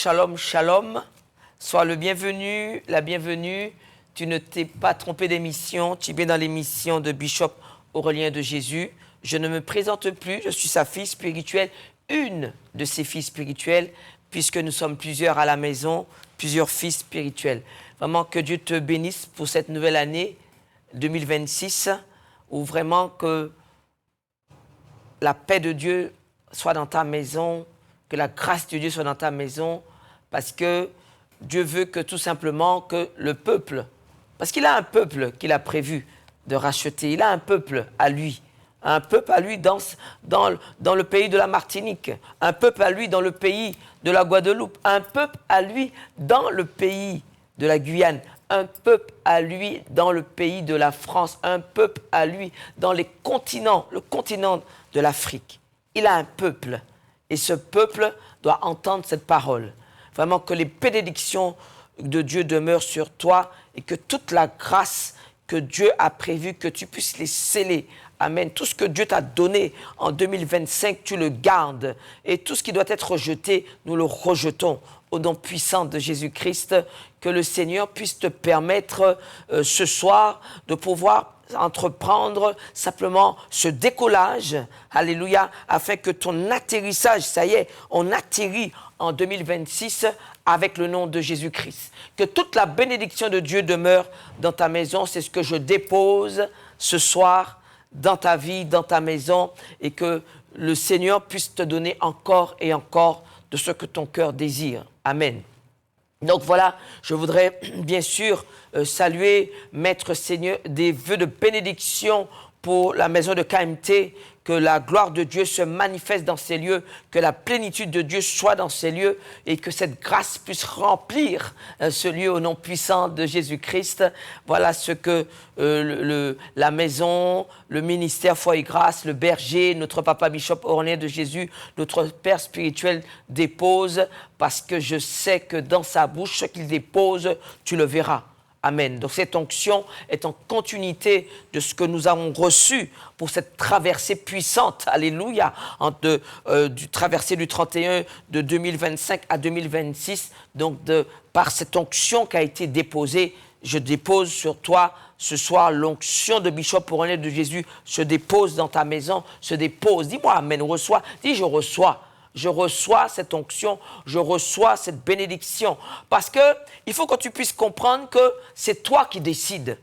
Shalom, shalom. Sois le bienvenu, la bienvenue. Tu ne t'es pas trompé d'émission. Tu es bien dans l'émission de Bishop Aurélien de Jésus. Je ne me présente plus. Je suis sa fille spirituelle, une de ses filles spirituelles, puisque nous sommes plusieurs à la maison, plusieurs fils spirituels. Vraiment que Dieu te bénisse pour cette nouvelle année 2026, où vraiment que la paix de Dieu soit dans ta maison, que la grâce de Dieu soit dans ta maison, parce que Dieu veut que tout simplement que le peuple, parce qu'il a un peuple qu'il a prévu de racheter, il a un peuple à lui dans le pays de la Martinique, un peuple à lui dans le pays de la Guadeloupe, un peuple à lui dans le pays de la Guyane, un peuple à lui dans le pays de la France, un peuple à lui dans le continent de l'Afrique. Il a un peuple. Et ce peuple doit entendre cette parole. Vraiment que les bénédictions de Dieu demeurent sur toi et que toute la grâce que Dieu a prévue, que tu puisses les sceller. Amen. Tout ce que Dieu t'a donné en 2025, tu le gardes. Et tout ce qui doit être rejeté, nous le rejetons. Au nom puissant de Jésus-Christ, que le Seigneur puisse te permettre ce soir de pouvoir entreprendre simplement ce décollage, alléluia, afin que ton atterrissage, ça y est, on atterrit en 2026 avec le nom de Jésus-Christ. Que toute la bénédiction de Dieu demeure dans ta maison, c'est ce que je dépose ce soir dans ta vie, dans ta maison, et que le Seigneur puisse te donner encore et encore de ce que ton cœur désire. Amen. Donc voilà, je voudrais bien sûr saluer, mettre Seigneur des vœux de bénédiction pour la maison de KMT, que la gloire de Dieu se manifeste dans ces lieux, que la plénitude de Dieu soit dans ces lieux et que cette grâce puisse remplir ce lieu au nom puissant de Jésus-Christ. Voilà ce que la maison, le ministère Foi et Grâce, le berger, notre papa Bishop Aurélien de Jésus, notre père spirituel dépose, parce que je sais que dans sa bouche, ce qu'il dépose, tu le verras. Amen. Donc cette onction est en continuité de ce que nous avons reçu pour cette traversée puissante, alléluia, du traversée du 31 de 2025 à 2026. Donc par cette onction qui a été déposée, je dépose sur toi ce soir l'onction de Bishop Aurélien de Jésus se dépose dans ta maison, se dépose. Dis-moi amen, reçois. Dis je reçois. Je reçois cette onction, je reçois cette bénédiction. Parce qu'il faut que tu puisses comprendre que c'est toi qui décides.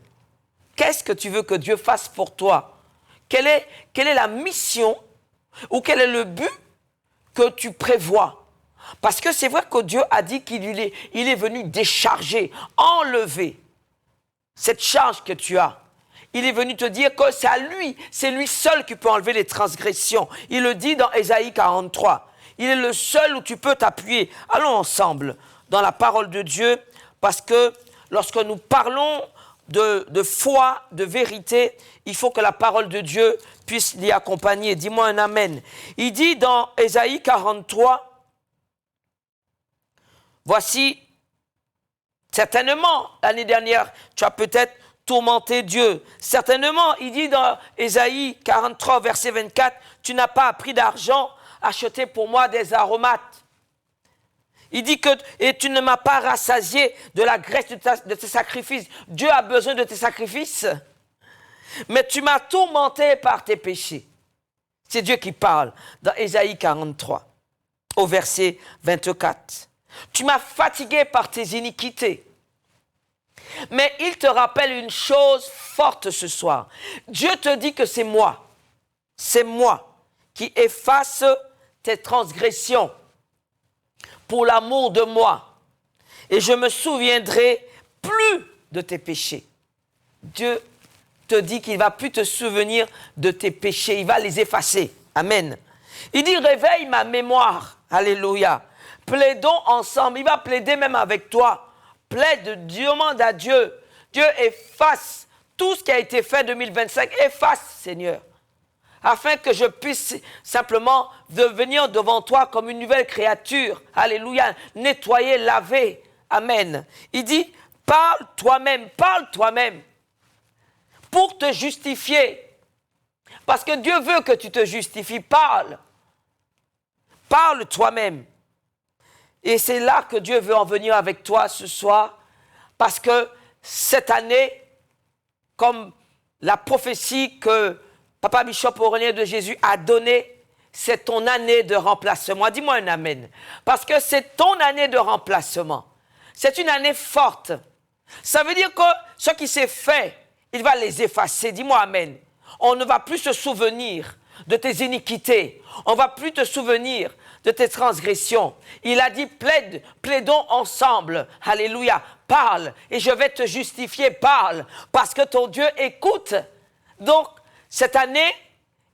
Qu'est-ce que tu veux que Dieu fasse pour toi? Quelle est la mission ou quel est le but que tu prévois? Parce que c'est vrai que Dieu a dit qu'il est venu décharger, enlever cette charge que tu as. Il est venu te dire que c'est lui seul qui peut enlever les transgressions. Il le dit dans Ésaïe 43. Il est le seul où tu peux t'appuyer. Allons ensemble dans la parole de Dieu, parce que lorsque nous parlons de foi, de vérité, il faut que la parole de Dieu puisse l'y accompagner. Dis-moi un amen. Il dit dans Ésaïe 43, voici, certainement, l'année dernière, tu as peut-être tourmenté Dieu. Certainement, il dit dans Ésaïe 43, verset 24, tu n'as pas appris d'argent, acheter pour moi des aromates. Il dit que et tu ne m'as pas rassasié de la graisse de tes sacrifices. Dieu a besoin de tes sacrifices. Mais tu m'as tourmenté par tes péchés. C'est Dieu qui parle dans Ésaïe 43, au verset 24. Tu m'as fatigué par tes iniquités. Mais il te rappelle une chose forte ce soir. Dieu te dit que c'est moi qui efface tes transgressions pour l'amour de moi. Et je me souviendrai plus de tes péchés. Dieu te dit qu'il ne va plus te souvenir de tes péchés. Il va les effacer. Amen. Il dit, réveille ma mémoire. Alléluia. Plaidons ensemble. Il va plaider même avec toi. Plaide, demande à Dieu. Dieu efface tout ce qui a été fait en 2025. Efface, Seigneur. Afin que je puisse simplement venir devant toi comme une nouvelle créature. Alléluia. Nettoyer, laver. Amen. Il dit, parle toi-même. Pour te justifier. Parce que Dieu veut que tu te justifies. Parle toi-même. Et c'est là que Dieu veut en venir avec toi ce soir, parce que cette année, comme la prophétie que Papa Bishop Aurélien de Jésus a donnée, c'est ton année de remplacement. Dis-moi un amen. Parce que c'est ton année de remplacement. C'est une année forte. Ça veut dire que ce qui s'est fait, il va les effacer. Dis-moi amen. On ne va plus se souvenir de tes iniquités. On ne va plus te souvenir de tes transgressions. Il a dit, plaidons ensemble. Alléluia. Parle et je vais te justifier. Parle parce que ton Dieu écoute. Donc, cette année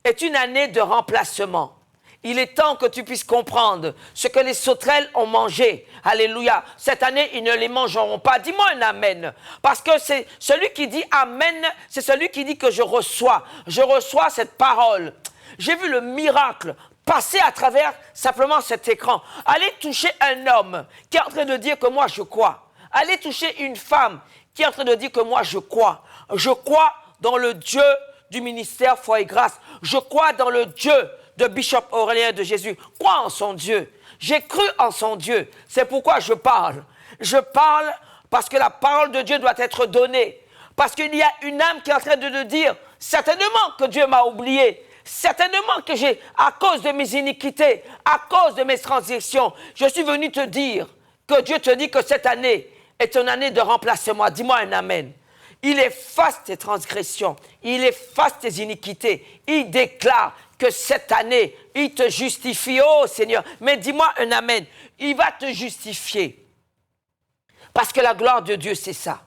est une année de remplacement. Il est temps que tu puisses comprendre ce que les sauterelles ont mangé. Alléluia. Cette année, ils ne les mangeront pas. Dis-moi un amen. Parce que c'est celui qui dit amen, c'est celui qui dit que je reçois. Je reçois cette parole. J'ai vu le miracle passer à travers simplement cet écran. Allez toucher un homme qui est en train de dire que moi je crois. Allez toucher une femme qui est en train de dire que moi je crois. Je crois dans le Dieu du ministère Foi et Grâce. Je crois dans le Dieu de Bishop Aurélien de Jésus. Crois en son Dieu. J'ai cru en son Dieu. C'est pourquoi je parle. Je parle parce que la parole de Dieu doit être donnée. Parce qu'il y a une âme qui est en train de dire, certainement que Dieu m'a oublié. Certainement que j'ai, à cause de mes iniquités, à cause de mes transgressions, je suis venu te dire que Dieu te dit que cette année est une année de remplacement. Dis-moi un amen. Il efface tes transgressions, il efface tes iniquités, il déclare que cette année, il te justifie, oh Seigneur. Mais dis-moi un amen, il va te justifier. Parce que la gloire de Dieu, c'est ça.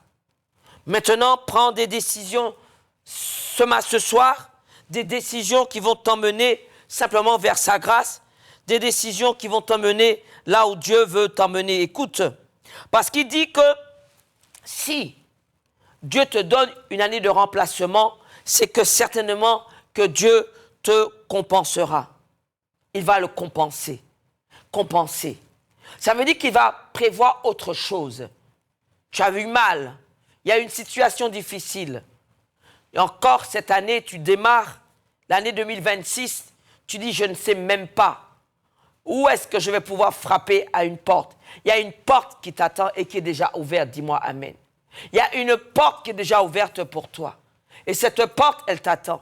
Maintenant, prends des décisions ce soir, des décisions qui vont t'emmener simplement vers sa grâce, des décisions qui vont t'emmener là où Dieu veut t'emmener. Écoute, parce qu'il dit que si Dieu te donne une année de remplacement, c'est que certainement que Dieu te compensera. Il va le compenser. Compenser. Ça veut dire qu'il va prévoir autre chose. Tu as eu mal. Il y a une situation difficile. Et encore cette année, tu démarres l'année 2026. Tu dis, je ne sais même pas où est-ce que je vais pouvoir frapper à une porte. Il y a une porte qui t'attend et qui est déjà ouverte. Dis-moi amen. Il y a une porte qui est déjà ouverte pour toi. Et cette porte, elle t'attend.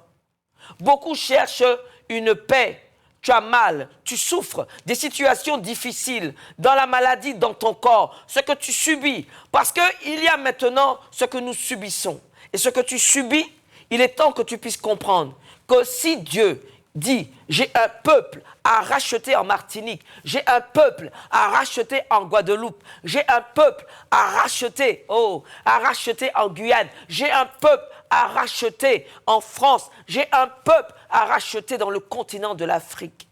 Beaucoup cherchent une paix. Tu as mal, tu souffres, des situations difficiles, dans la maladie, dans ton corps, ce que tu subis. Parce qu'il y a maintenant ce que nous subissons. Et ce que tu subis, il est temps que tu puisses comprendre que si Dieu dit, j'ai un peuple à racheter en Martinique, j'ai un peuple à racheter en Guadeloupe, j'ai un peuple à racheter, en Guyane, j'ai un peuple à racheter en France, j'ai un peuple à racheter dans le continent de l'Afrique.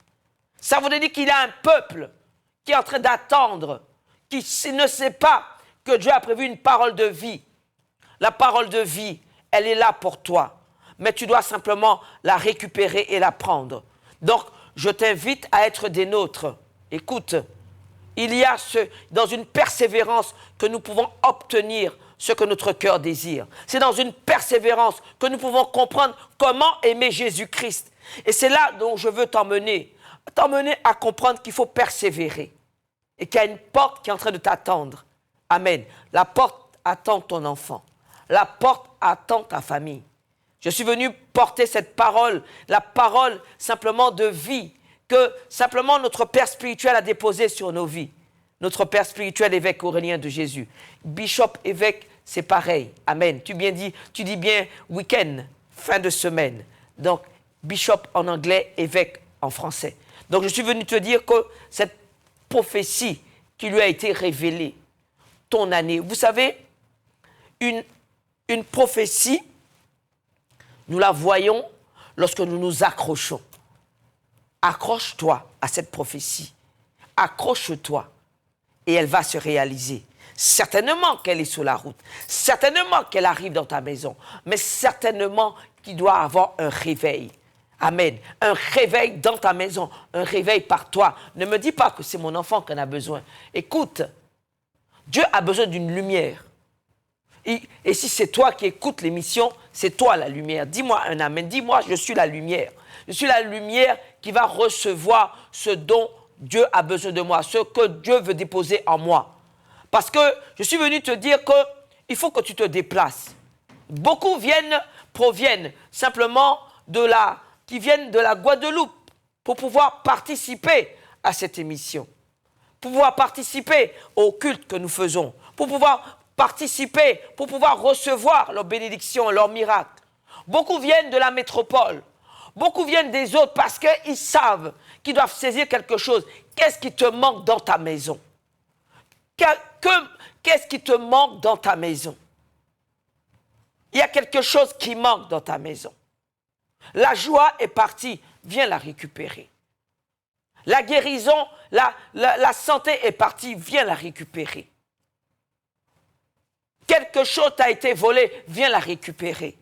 Ça veut dire qu'il y a un peuple qui est en train d'attendre, qui ne sait pas que Dieu a prévu une parole de vie. La parole de vie, elle est là pour toi. Mais tu dois simplement la récupérer et la prendre. Donc, je t'invite à être des nôtres. Écoute, il y a dans une persévérance que nous pouvons obtenir ce que notre cœur désire. C'est dans une persévérance que nous pouvons comprendre comment aimer Jésus-Christ. Et c'est là dont je veux t'emmener à comprendre qu'il faut persévérer. Et qu'il y a une porte qui est en train de t'attendre. Amen. La porte attend ton enfant. La porte attend ta famille. Je suis venu porter cette parole, la parole simplement de vie, que simplement notre Père spirituel a déposée sur nos vies. Notre Père spirituel, évêque Aurélien de Jésus. Bishop, évêque, c'est pareil. Amen. Tu dis bien week-end, fin de semaine. Donc, Bishop en anglais, évêque en français. Donc, je suis venu te dire que cette prophétie qui lui a été révélée, ton année, vous savez, une prophétie, nous la voyons lorsque nous nous accrochons. Accroche-toi à cette prophétie. Accroche-toi et elle va se réaliser. Certainement qu'elle est sur la route. Certainement qu'elle arrive dans ta maison. Mais certainement qu'il doit avoir un réveil. Amen. Un réveil dans ta maison. Un réveil par toi. Ne me dis pas que c'est mon enfant qui en a besoin. Écoute, Dieu a besoin d'une lumière. Et si c'est toi qui écoutes l'émission, c'est toi la lumière. Dis-moi un amen. Dis-moi, je suis la lumière. Je suis la lumière qui va recevoir ce don Dieu a besoin de moi, ce que Dieu veut déposer en moi. Parce que je suis venu te dire qu'il faut que tu te déplaces. Beaucoup proviennent simplement qui viennent de la Guadeloupe pour pouvoir participer à cette émission, pour pouvoir participer au culte que nous faisons, pour pouvoir participer, pour pouvoir recevoir leurs bénédictions, leurs miracles. Beaucoup viennent de la métropole, beaucoup viennent des autres parce qu'ils savent qu'ils doivent saisir quelque chose. Qu'est-ce qui te manque dans ta maison? Qu'est-ce qui te manque dans ta maison? Il y a quelque chose qui manque dans ta maison. La joie est partie, viens la récupérer. La guérison, la santé est partie, viens la récupérer. Quelque chose t'a été volé, viens la récupérer.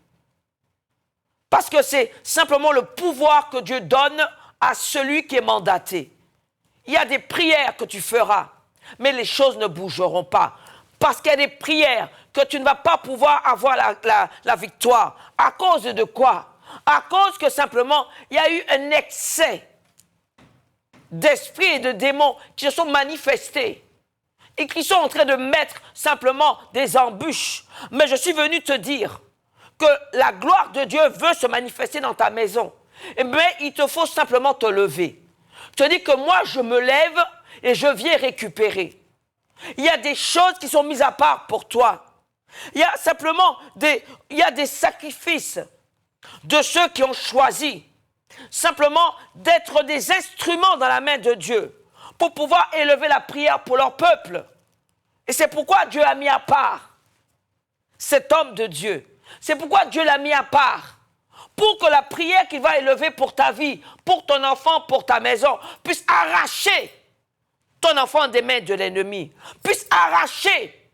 Parce que c'est simplement le pouvoir que Dieu donne à celui qui est mandaté. Il y a des prières que tu feras, mais les choses ne bougeront pas. Parce qu'il y a des prières que tu ne vas pas pouvoir avoir la victoire. À cause de quoi? À cause que simplement, il y a eu un excès d'esprits et de démons qui se sont manifestés et qui sont en train de mettre simplement des embûches. Mais je suis venu te dire que la gloire de Dieu veut se manifester dans ta maison. Mais il te faut simplement te lever. Je te dis que moi, je me lève et je viens récupérer. Il y a des choses qui sont mises à part pour toi. Il y a simplement des sacrifices de ceux qui ont choisi simplement d'être des instruments dans la main de Dieu pour pouvoir élever la prière pour leur peuple. Et c'est pourquoi Dieu a mis à part cet homme de Dieu. C'est pourquoi Dieu l'a mis à part. Pour que la prière qu'il va élever pour ta vie, pour ton enfant, pour ta maison, puisse arracher ton enfant des mains de l'ennemi, puisse arracher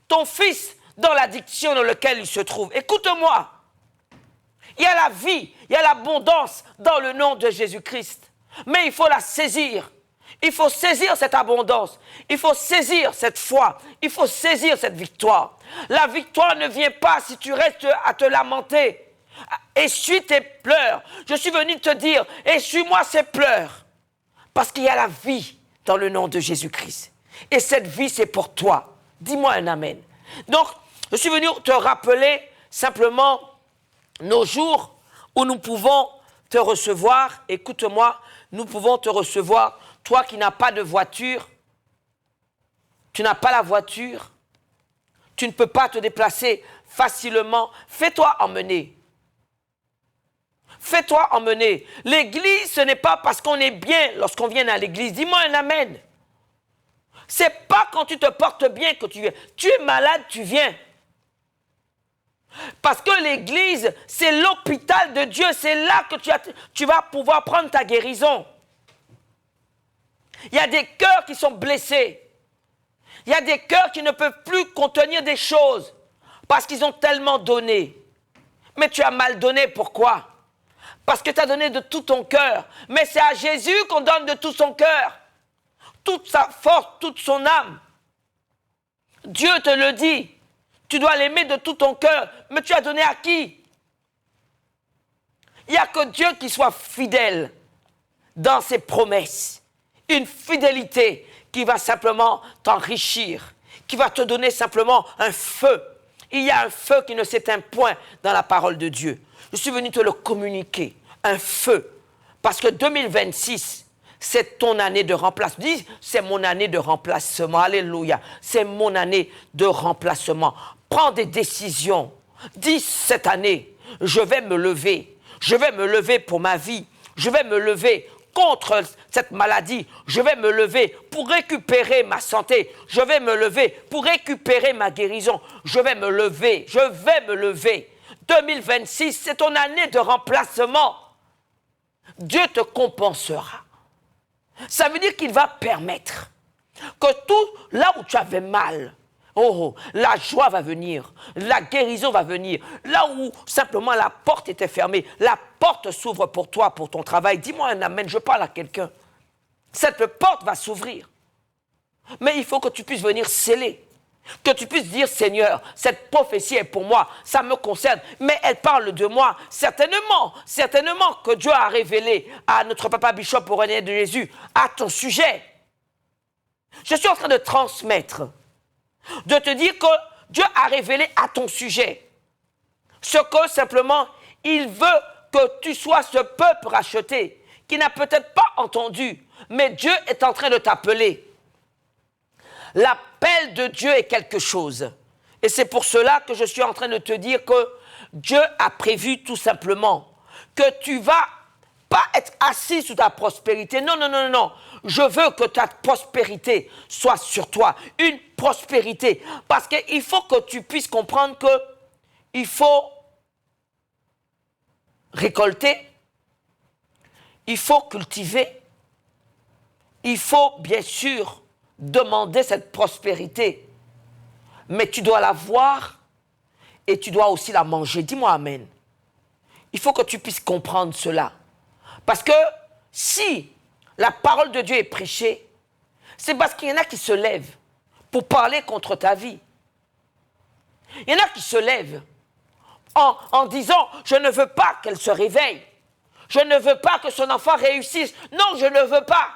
ton fils dans l'addiction dans laquelle il se trouve. Écoute-moi. Il y a la vie, il y a l'abondance dans le nom de Jésus-Christ. Mais il faut la saisir. Il faut saisir cette abondance. Il faut saisir cette foi. Il faut saisir cette victoire. La victoire ne vient pas si tu restes à te lamenter. Essuie tes pleurs. Je suis venu te dire, essuie-moi ces pleurs. Parce qu'il y a la vie dans le nom de Jésus-Christ. Et cette vie, c'est pour toi. Dis-moi un amen. Donc, je suis venu te rappeler simplement nos jours où nous pouvons te recevoir. Écoute-moi, nous pouvons te recevoir. Toi qui n'as pas de voiture, tu n'as pas la voiture, tu ne peux pas te déplacer facilement. Fais-toi emmener. Fais-toi emmener. L'église, ce n'est pas parce qu'on est bien lorsqu'on vient à l'église. Dis-moi un amen. C'est pas quand tu te portes bien que tu viens. Tu es malade, tu viens. Parce que l'église, c'est l'hôpital de Dieu. C'est là que tu vas pouvoir prendre ta guérison. Il y a des cœurs qui sont blessés. Il y a des cœurs qui ne peuvent plus contenir des choses parce qu'ils ont tellement donné. Mais tu as mal donné, pourquoi? Parce que tu as donné de tout ton cœur. Mais c'est à Jésus qu'on donne de tout son cœur. Toute sa force, toute son âme. Dieu te le dit. Tu dois l'aimer de tout ton cœur. Mais tu as donné à qui? Il n'y a que Dieu qui soit fidèle dans ses promesses. Une fidélité qui va simplement t'enrichir, qui va te donner simplement un feu. Il y a un feu qui ne s'éteint point dans la parole de Dieu. Je suis venu te le communiquer, un feu. Parce que 2026, c'est ton année de remplacement. Dis, c'est mon année de remplacement. Alléluia. C'est mon année de remplacement. Prends des décisions. Dis cette année, je vais me lever. Je vais me lever pour ma vie. Je vais me lever contre cette maladie. Je vais me lever pour récupérer ma santé. Je vais me lever pour récupérer ma guérison. Je vais me lever. Je vais me lever. 2026, c'est ton année de remplacement. Dieu te compensera. Ça veut dire qu'il va permettre que tout, là où tu avais mal, la joie va venir, la guérison va venir. Là où simplement la porte était fermée, la porte s'ouvre pour toi, pour ton travail. Dis-moi un amen, je parle à quelqu'un. Cette porte va s'ouvrir. Mais il faut que tu puisses venir sceller. Que tu puisses dire, Seigneur, cette prophétie est pour moi, ça me concerne, mais elle parle de moi. Certainement que Dieu a révélé à notre papa Bishop Aurélien de Jésus à ton sujet. Je suis en train de transmettre, de te dire que Dieu a révélé à ton sujet ce que simplement il veut que tu sois ce peuple racheté qui n'a peut-être pas entendu, mais Dieu est en train de t'appeler. L'appel de Dieu est quelque chose. Et c'est pour cela que je suis en train de te dire que Dieu a prévu tout simplement que tu vas pas être assis sous ta prospérité. Non, non, non, non. Je veux que ta prospérité soit sur toi. Une prospérité. Parce qu'il faut que tu puisses comprendre que il faut récolter, il faut cultiver, il faut bien sûr demander cette prospérité, mais tu dois la voir et tu dois aussi la manger. Dis-moi amen. Il faut que tu puisses comprendre cela. Parce que si la parole de Dieu est prêchée, c'est parce qu'il y en a qui se lèvent pour parler contre ta vie. Il y en a qui se lèvent en disant « Je ne veux pas qu'elle se réveille. Je ne veux pas que son enfant réussisse. Non, je ne veux pas. »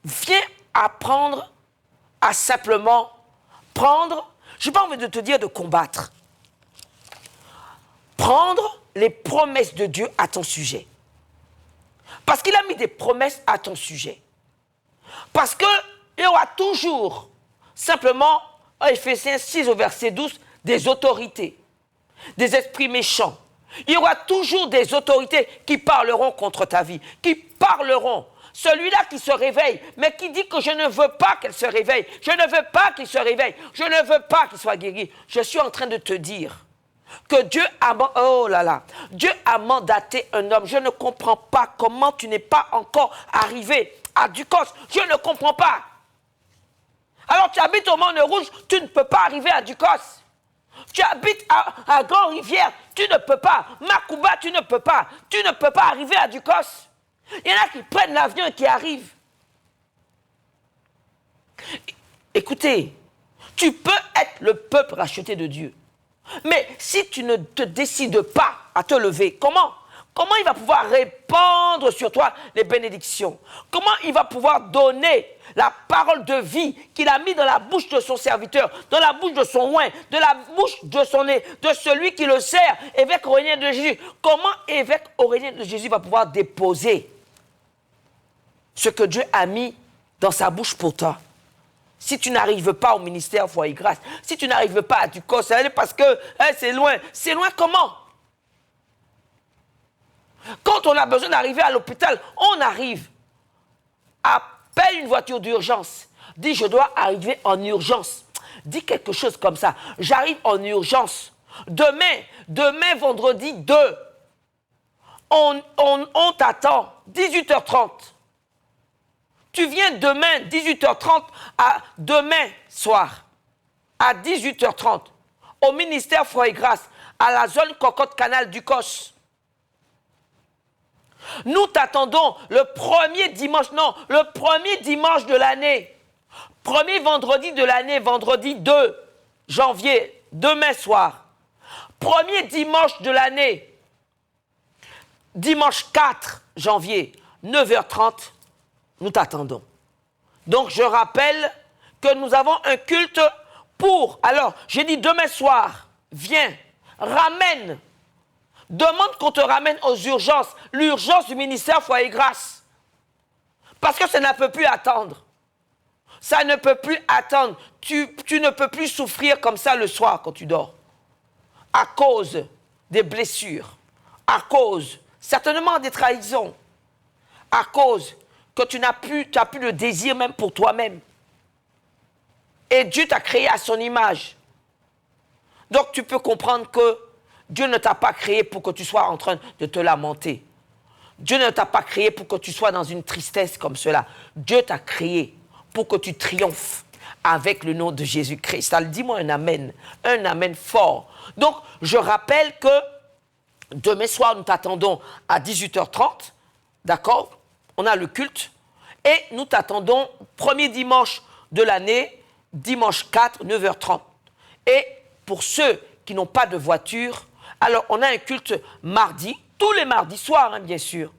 Viens apprendre à simplement prendre, je n'ai pas envie de te dire de combattre, prendre les promesses de Dieu à ton sujet. Parce qu'il a mis des promesses à ton sujet. Parce qu'il y aura toujours, simplement, en Éphésiens 6 au verset 12, des autorités, des esprits méchants. Il y aura toujours des autorités qui parleront contre ta vie, qui parleront. Celui-là qui se réveille, mais qui dit que je ne veux pas qu'elle se réveille, je ne veux pas qu'il se réveille, je ne veux pas qu'il soit guéri. Je suis en train de te dire que Dieu a mandaté un homme. Je ne comprends pas comment tu n'es pas encore arrivé à Ducos. Je ne comprends pas. Alors tu habites au Mont-Rouge, tu ne peux pas arriver à Ducos. Tu habites à Grand-Rivière, tu ne peux pas. Macouba, tu ne peux pas. Tu ne peux pas arriver à Ducos. Il y en a qui prennent l'avion et qui arrivent. Écoutez, tu peux être le peuple racheté de Dieu. Mais si tu ne te décides pas à te lever, comment il va pouvoir répandre sur toi les bénédictions? Comment il va pouvoir donner la parole de vie qu'il a mis dans la bouche de son serviteur, dans la bouche de son oint, de la bouche de son nez, de celui qui le sert, évêque Aurélien de Jésus? Comment évêque Aurélien de Jésus va pouvoir déposer ce que Dieu a mis dans sa bouche pour toi? Si tu n'arrives pas au ministère Foi et Grâce, si tu n'arrives pas à Ducos, c'est parce que c'est loin. C'est loin comment? Quand on a besoin d'arriver à l'hôpital, on arrive. Appelle une voiture d'urgence. Dis, je dois arriver en urgence. Dis quelque chose comme ça. J'arrive en urgence. Demain vendredi 2, on t'attend, 18h30. Tu viens demain, 18h30, à demain soir, à 18h30, au ministère Foi et Grâce, à la zone Cocotte-Canal Ducos. Nous t'attendons le premier dimanche de l'année. Premier vendredi de l'année, vendredi 2 janvier, demain soir. Premier dimanche de l'année, dimanche 4 janvier, 9h30. Nous t'attendons. Donc, je rappelle que nous avons un culte pour... Alors, j'ai dit demain soir, viens, ramène. Demande qu'on te ramène aux urgences. L'urgence du ministère Foi et Grâce. Parce que ça ne peut plus attendre. Ça ne peut plus attendre. Tu ne peux plus souffrir comme ça le soir quand tu dors. À cause des blessures. À cause, certainement des trahisons. À cause que tu as plus le désir même pour toi-même. Et Dieu t'a créé à son image. Donc tu peux comprendre que Dieu ne t'a pas créé pour que tu sois en train de te lamenter. Dieu ne t'a pas créé pour que tu sois dans une tristesse comme cela. Dieu t'a créé pour que tu triomphes avec le nom de Jésus-Christ. Alors dis-moi un amen fort. Donc je rappelle que demain soir nous t'attendons à 18h30, d'accord? On a le culte et nous t'attendons premier dimanche de l'année, dimanche 4, 9h30. Et pour ceux qui n'ont pas de voiture, alors on a un culte mardi, tous les mardis soirs, hein, bien sûr.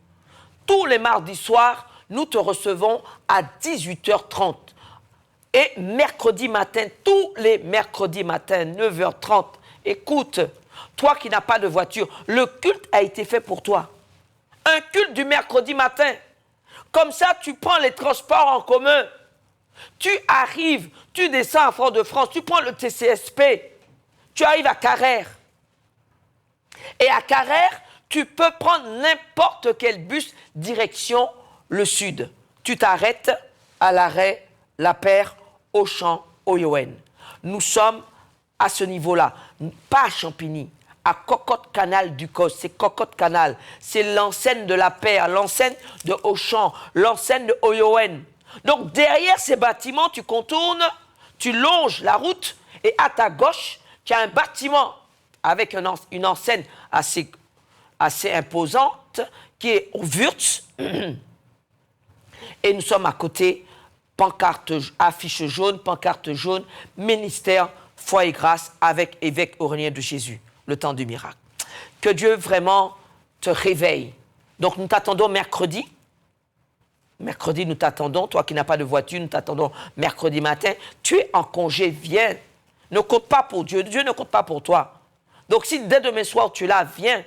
Tous les mardis soirs, nous te recevons à 18h30. Et mercredi matin, tous les mercredis matin, 9h30, écoute, toi qui n'as pas de voiture, le culte a été fait pour toi. Un culte du mercredi matin. Comme ça, tu prends les transports en commun. Tu arrives, tu descends à Fort-de-France, tu prends le TCSP, tu arrives à Carrère. Et à Carrère, tu peux prendre n'importe quel bus direction le sud. Tu t'arrêtes à l'arrêt La Paire, Auchan, Oyoen. Nous sommes à ce niveau-là, pas à Champigny, à Cocotte-Canal du Cos. C'est Cocotte-Canal, c'est l'enseigne de La Paire, l'enseigne de Auchan, l'enseigne de Oyoen. Donc derrière ces bâtiments, tu contournes, tu longes la route et à ta gauche, tu as un bâtiment avec une enseigne assez imposante qui est au Wurtz. Et nous sommes à côté, pancarte, affiche jaune, pancarte jaune, ministère, foi et grâce avec évêque Aurélien de Jésus, le temps du miracle. Que Dieu vraiment te réveille. Donc nous t'attendons mercredi. Mercredi, nous t'attendons. Toi qui n'as pas de voiture, nous t'attendons mercredi matin. Tu es en congé, viens. Ne compte pas pour Dieu. Dieu ne compte pas pour toi. Donc si dès demain soir tu es là, viens.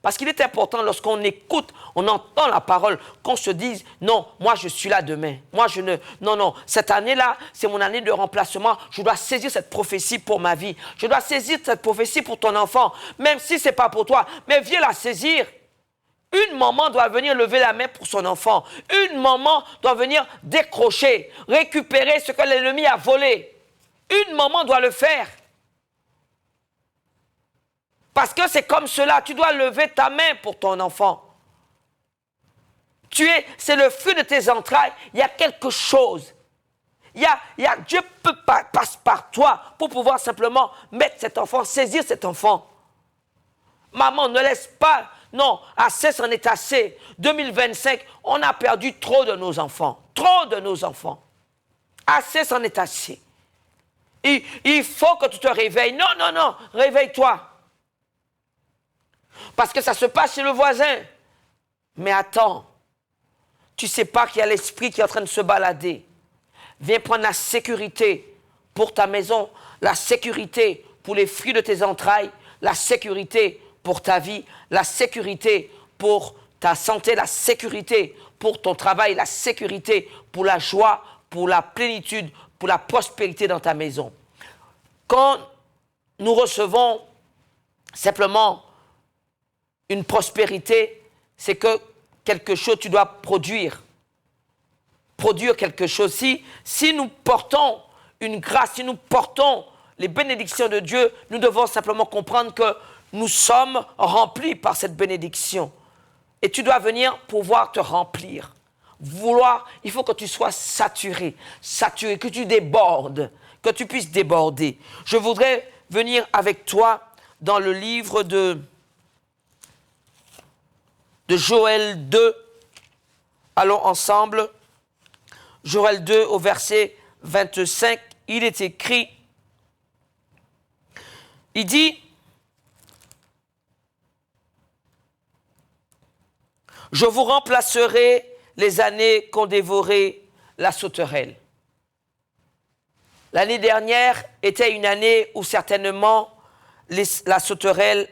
Parce qu'il est important lorsqu'on écoute, on entend la parole, qu'on se dise, non, moi je suis là demain. Moi je ne... Non, cette année-là, c'est mon année de remplacement. Je dois saisir cette prophétie pour ma vie. Je dois saisir cette prophétie pour ton enfant. Même si ce n'est pas pour toi, mais viens la saisir. Une maman doit venir lever la main pour son enfant. Une maman doit venir décrocher, récupérer ce que l'ennemi a volé. Une maman doit le faire. Parce que c'est comme cela, tu dois lever ta main pour ton enfant. C'est le fruit de tes entrailles, il y a quelque chose. Dieu passe par toi pour pouvoir simplement mettre cet enfant, saisir cet enfant. Maman, ne laisse pas, non, assez c'en est assez. 2025, on a perdu trop de nos enfants. Trop de nos enfants. Assez c'en est assez. Il faut que tu te réveilles. Non, réveille-toi. Parce que ça se passe chez le voisin. Mais attends, tu ne sais pas qu'il y a l'esprit qui est en train de se balader. Viens prendre la sécurité pour ta maison, la sécurité pour les fruits de tes entrailles, la sécurité pour ta vie, la sécurité pour ta santé, la sécurité pour ton travail, la sécurité pour la joie, pour la plénitude, pour la prospérité dans ta maison. Quand nous recevons simplement une prospérité, c'est que quelque chose, tu dois produire. Produire quelque chose. Si nous portons une grâce, si nous portons les bénédictions de Dieu, nous devons simplement comprendre que nous sommes remplis par cette bénédiction. Et tu dois venir pouvoir te remplir. Il faut que tu sois saturé, que tu débordes, que tu puisses déborder. Je voudrais venir avec toi dans le livre de Joël 2. Allons ensemble. Joël 2 au verset 25, il est écrit, il dit, « Je vous remplacerai les années qu'ont dévoré la sauterelle. » L'année dernière était une année où certainement les sauterelles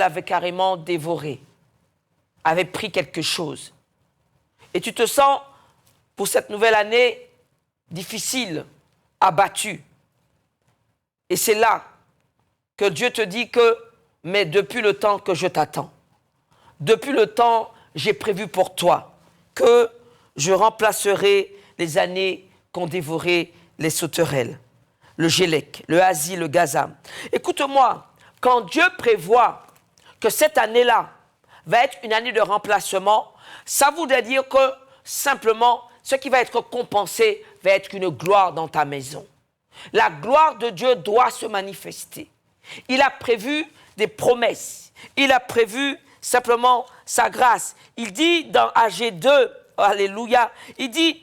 avaient carrément dévoré, avaient pris quelque chose. Et tu te sens, pour cette nouvelle année, difficile, abattu. Et c'est là que Dieu te dit que, mais depuis le temps que je t'attends, depuis le temps j'ai prévu pour toi, que je remplacerai les années qu'ont dévoré les sauterelles, le gélec, le hasi, le gazam. Écoute-moi, quand Dieu prévoit que cette année-là va être une année de remplacement, ça voudrait dire que simplement, ce qui va être compensé va être une gloire dans ta maison. La gloire de Dieu doit se manifester. Il a prévu des promesses. Il a prévu simplement sa grâce. Il dit dans AG 2, alléluia, il dit,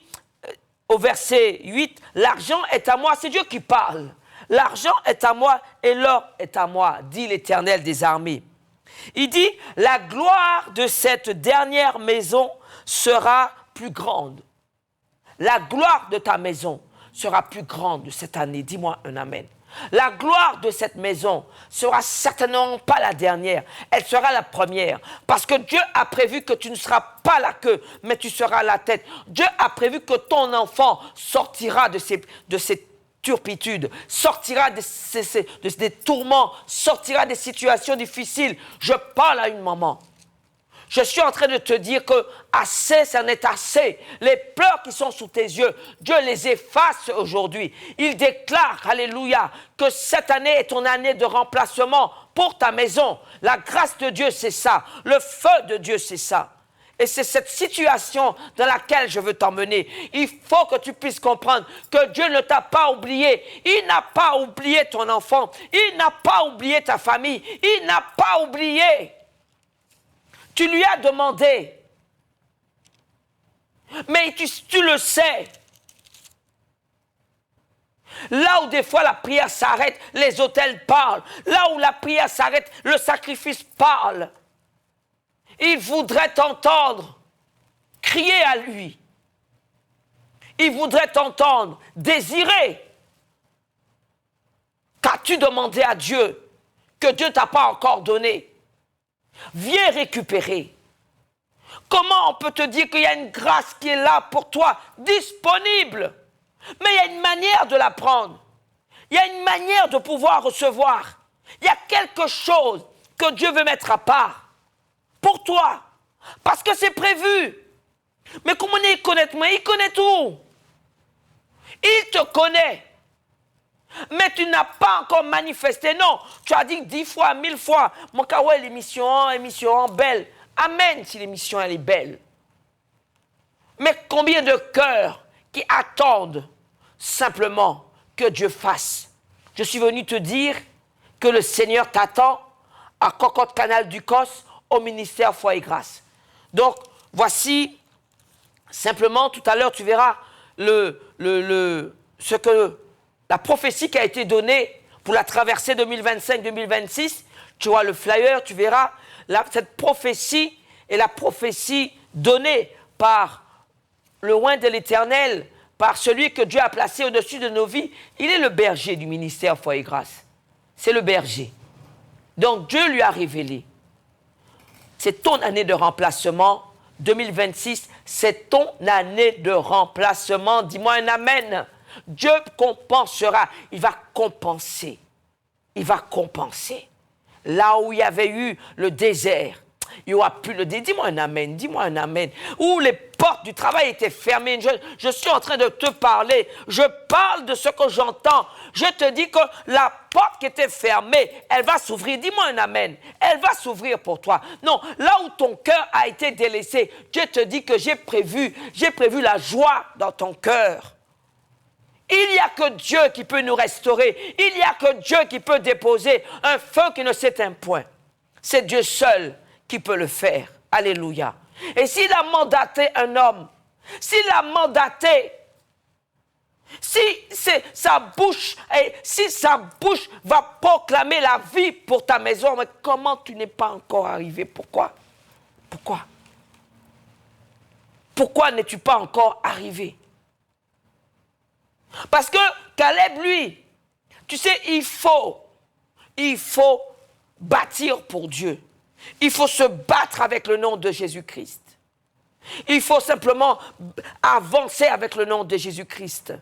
au verset 8, l'argent est à moi, c'est Dieu qui parle. L'argent est à moi et l'or est à moi, dit l'Éternel des armées. Il dit, la gloire de cette dernière maison sera plus grande. La gloire de ta maison sera plus grande cette année. Dis-moi un amen. La gloire de cette maison sera certainement pas la dernière, elle sera la première. Parce que Dieu a prévu que tu ne seras pas la queue, mais tu seras la tête. Dieu a prévu que ton enfant sortira de ces turpitudes, sortira des tourments, sortira des situations difficiles. Je parle à une maman. Je suis en train de te dire que assez, c'en est assez. Les pleurs qui sont sous tes yeux, Dieu les efface aujourd'hui. Il déclare, alléluia, que cette année est ton année de remplacement pour ta maison. La grâce de Dieu, c'est ça. Le feu de Dieu, c'est ça. Et c'est cette situation dans laquelle je veux t'emmener. Il faut que tu puisses comprendre que Dieu ne t'a pas oublié. Il n'a pas oublié ton enfant. Il n'a pas oublié ta famille. Il n'a pas oublié. Tu lui as demandé. Mais tu le sais. Là où des fois la prière s'arrête, les autels parlent. Là où la prière s'arrête, le sacrifice parle. Il voudrait t'entendre crier à lui. Il voudrait t'entendre désirer. Qu'as-tu demandé à Dieu que Dieu ne t'a pas encore donné? Viens récupérer. Comment on peut te dire qu'il y a une grâce qui est là pour toi, disponible? Mais il y a une manière de la prendre. Il y a une manière de pouvoir recevoir. Il y a quelque chose que Dieu veut mettre à part pour toi. Parce que c'est prévu. Mais comment il connaît moi? Il connaît tout. Il te connaît. Mais tu n'as pas encore manifesté. Non, tu as dit 10 fois, 1000 fois. Mon kawa, l'émission belle. Amen si l'émission elle est belle. Mais combien de cœurs qui attendent simplement que Dieu fasse? Je suis venu te dire que le Seigneur t'attend à Cocotte Canal du COS au ministère Foi et Grâce. Donc, voici, simplement, tout à l'heure, tu verras la prophétie qui a été donnée pour la traversée 2025-2026. Tu vois le flyer, tu verras, cette prophétie est la prophétie donnée par le oint de l'Éternel, par celui que Dieu a placé au-dessus de nos vies. Il est le berger du ministère Foi et Grâce. C'est le berger. Donc Dieu lui a révélé. C'est ton année de remplacement. 2026, c'est ton année de remplacement. Dis-moi un amen. Dieu compensera. Il va compenser. Il va compenser. Là où il y avait eu le désert, il n'y aura plus le désert. Dis-moi un amen, dis-moi un amen. Où les portes du travail étaient fermées. Je suis en train de te parler. Je parle de ce que j'entends. Je te dis que la porte qui était fermée, elle va s'ouvrir. Dis-moi un amen. Elle va s'ouvrir pour toi. Non, là où ton cœur a été délaissé, Dieu te dit que j'ai prévu la joie dans ton cœur. Il n'y a que Dieu qui peut nous restaurer. Il n'y a que Dieu qui peut déposer un feu qui ne s'éteint point. C'est Dieu seul qui peut le faire. Alléluia. Et s'il a mandaté un homme, s'il a mandaté, si sa bouche va proclamer la vie pour ta maison, mais comment tu n'es pas encore arrivé? Pourquoi? Pourquoi n'es-tu pas encore arrivé? Parce que Caleb, lui, tu sais, il faut bâtir pour Dieu. Il faut se battre avec le nom de Jésus-Christ. Il faut simplement avancer avec le nom de Jésus-Christ.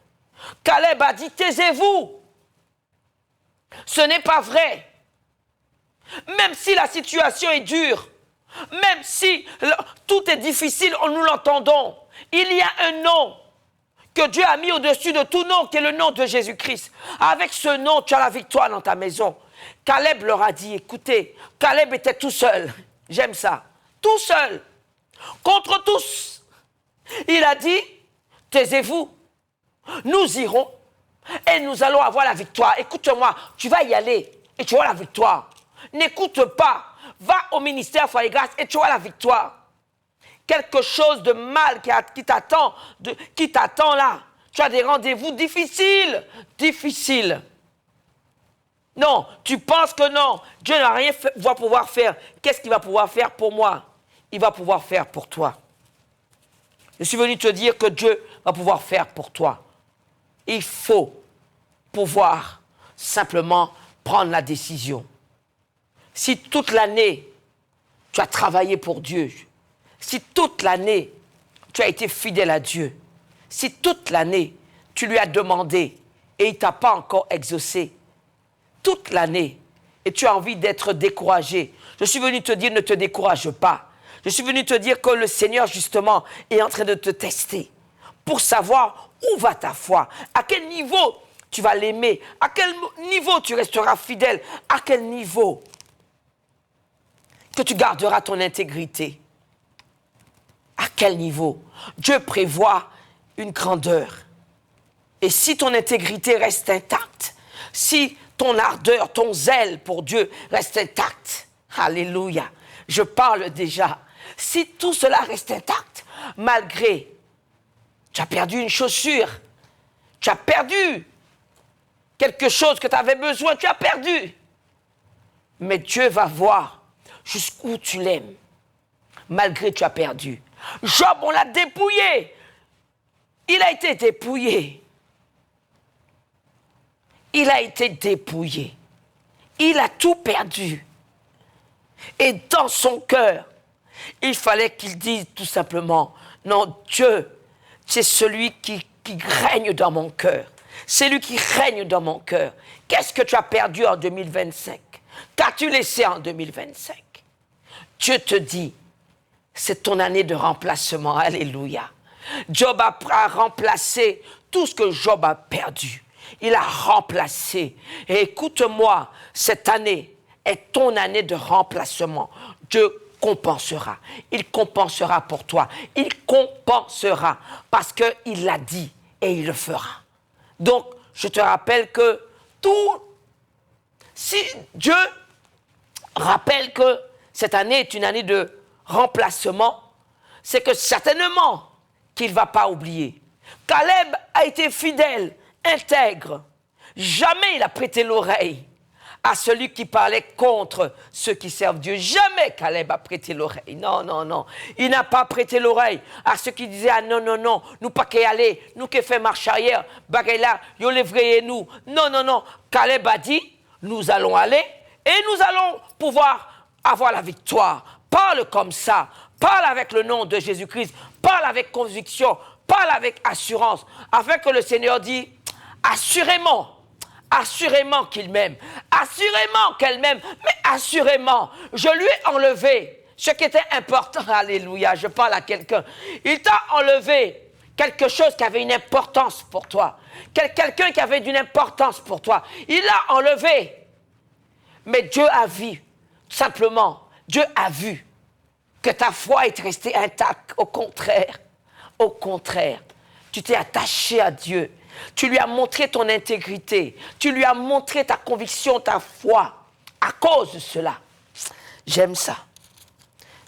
Caleb a dit, taisez-vous. Ce n'est pas vrai. Même si la situation est dure, même si tout est difficile, nous l'entendons. Il y a un nom que Dieu a mis au-dessus de tout nom, qui est le nom de Jésus-Christ. Avec ce nom, tu as la victoire dans ta maison. Caleb leur a dit, écoutez, Caleb était tout seul. J'aime ça. Tout seul. Contre tous. Il a dit, taisez-vous. Nous irons et nous allons avoir la victoire. Écoute-moi, tu vas y aller et tu auras la victoire. N'écoute pas. Va au ministère Foi et Grâce et tu auras la victoire. Quelque chose de mal qui t'attend là. Tu as des rendez-vous difficiles. Difficiles. Non, tu penses que non. Dieu n'a rien va pouvoir faire. Qu'est-ce qu'il va pouvoir faire pour moi? Il va pouvoir faire pour toi. Je suis venu te dire que Dieu va pouvoir faire pour toi. Il faut pouvoir simplement prendre la décision. Si toute l'année, tu as travaillé pour Dieu, si toute l'année, tu as été fidèle à Dieu, si toute l'année, tu lui as demandé et il ne t'a pas encore exaucé, toute l'année, et tu as envie d'être découragé, je suis venu te dire, ne te décourage pas. Je suis venu te dire que le Seigneur, justement, est en train de te tester pour savoir où va ta foi, à quel niveau tu vas l'aimer, à quel niveau tu resteras fidèle, à quel niveau que tu garderas ton intégrité. À quel niveau? Dieu prévoit une grandeur. Et si ton intégrité reste intacte, si ton ardeur, ton zèle pour Dieu reste intact, alléluia, je parle déjà. Si tout cela reste intact, malgré, tu as perdu une chaussure, tu as perdu quelque chose que tu avais besoin, tu as perdu. Mais Dieu va voir jusqu'où tu l'aimes, malgré que tu as perdu. Job, on l'a dépouillé. Il a été dépouillé. Il a été dépouillé. Il a tout perdu. Et dans son cœur, il fallait qu'il dise tout simplement, non, Dieu, c'est celui qui règne dans mon cœur. C'est lui qui règne dans mon cœur. Qu'est-ce que tu as perdu en 2025? Qu'as-tu laissé en 2025? Dieu te dit, c'est ton année de remplacement. Alléluia. Job a remplacé tout ce que Job a perdu. Il a remplacé. Et écoute-moi, cette année est ton année de remplacement. Dieu compensera. Il compensera pour toi. Il compensera parce qu'il l'a dit et il le fera. Donc, je te rappelle que si Dieu rappelle que cette année est une année de remplacement, c'est que certainement qu'il ne va pas oublier. Caleb a été fidèle, intègre. Jamais il a prêté l'oreille à celui qui parlait contre ceux qui servent Dieu. Jamais Caleb a prêté l'oreille. Non, non, non. Il n'a pas prêté l'oreille à ceux qui disaient, ah non, non, non, nous pas qu'y aller, nous qui fait marche arrière, bagay là, yo levriez nous. Non, non, non. Caleb a dit, nous allons aller et nous allons pouvoir avoir la victoire. Parle comme ça. Parle avec le nom de Jésus-Christ. Parle avec conviction. Parle avec assurance. Afin que le Seigneur dise, assurément, assurément qu'il m'aime. Assurément qu'elle m'aime. Mais assurément, je lui ai enlevé ce qui était important. Alléluia, je parle à quelqu'un. Il t'a enlevé quelque chose qui avait une importance pour toi. Quelqu'un qui avait une importance pour toi. Il l'a enlevé. Mais Dieu a vu, simplement, Dieu a vu que ta foi est restée intacte. Au contraire, tu t'es attaché à Dieu. Tu lui as montré ton intégrité. Tu lui as montré ta conviction, ta foi. À cause de cela, j'aime ça.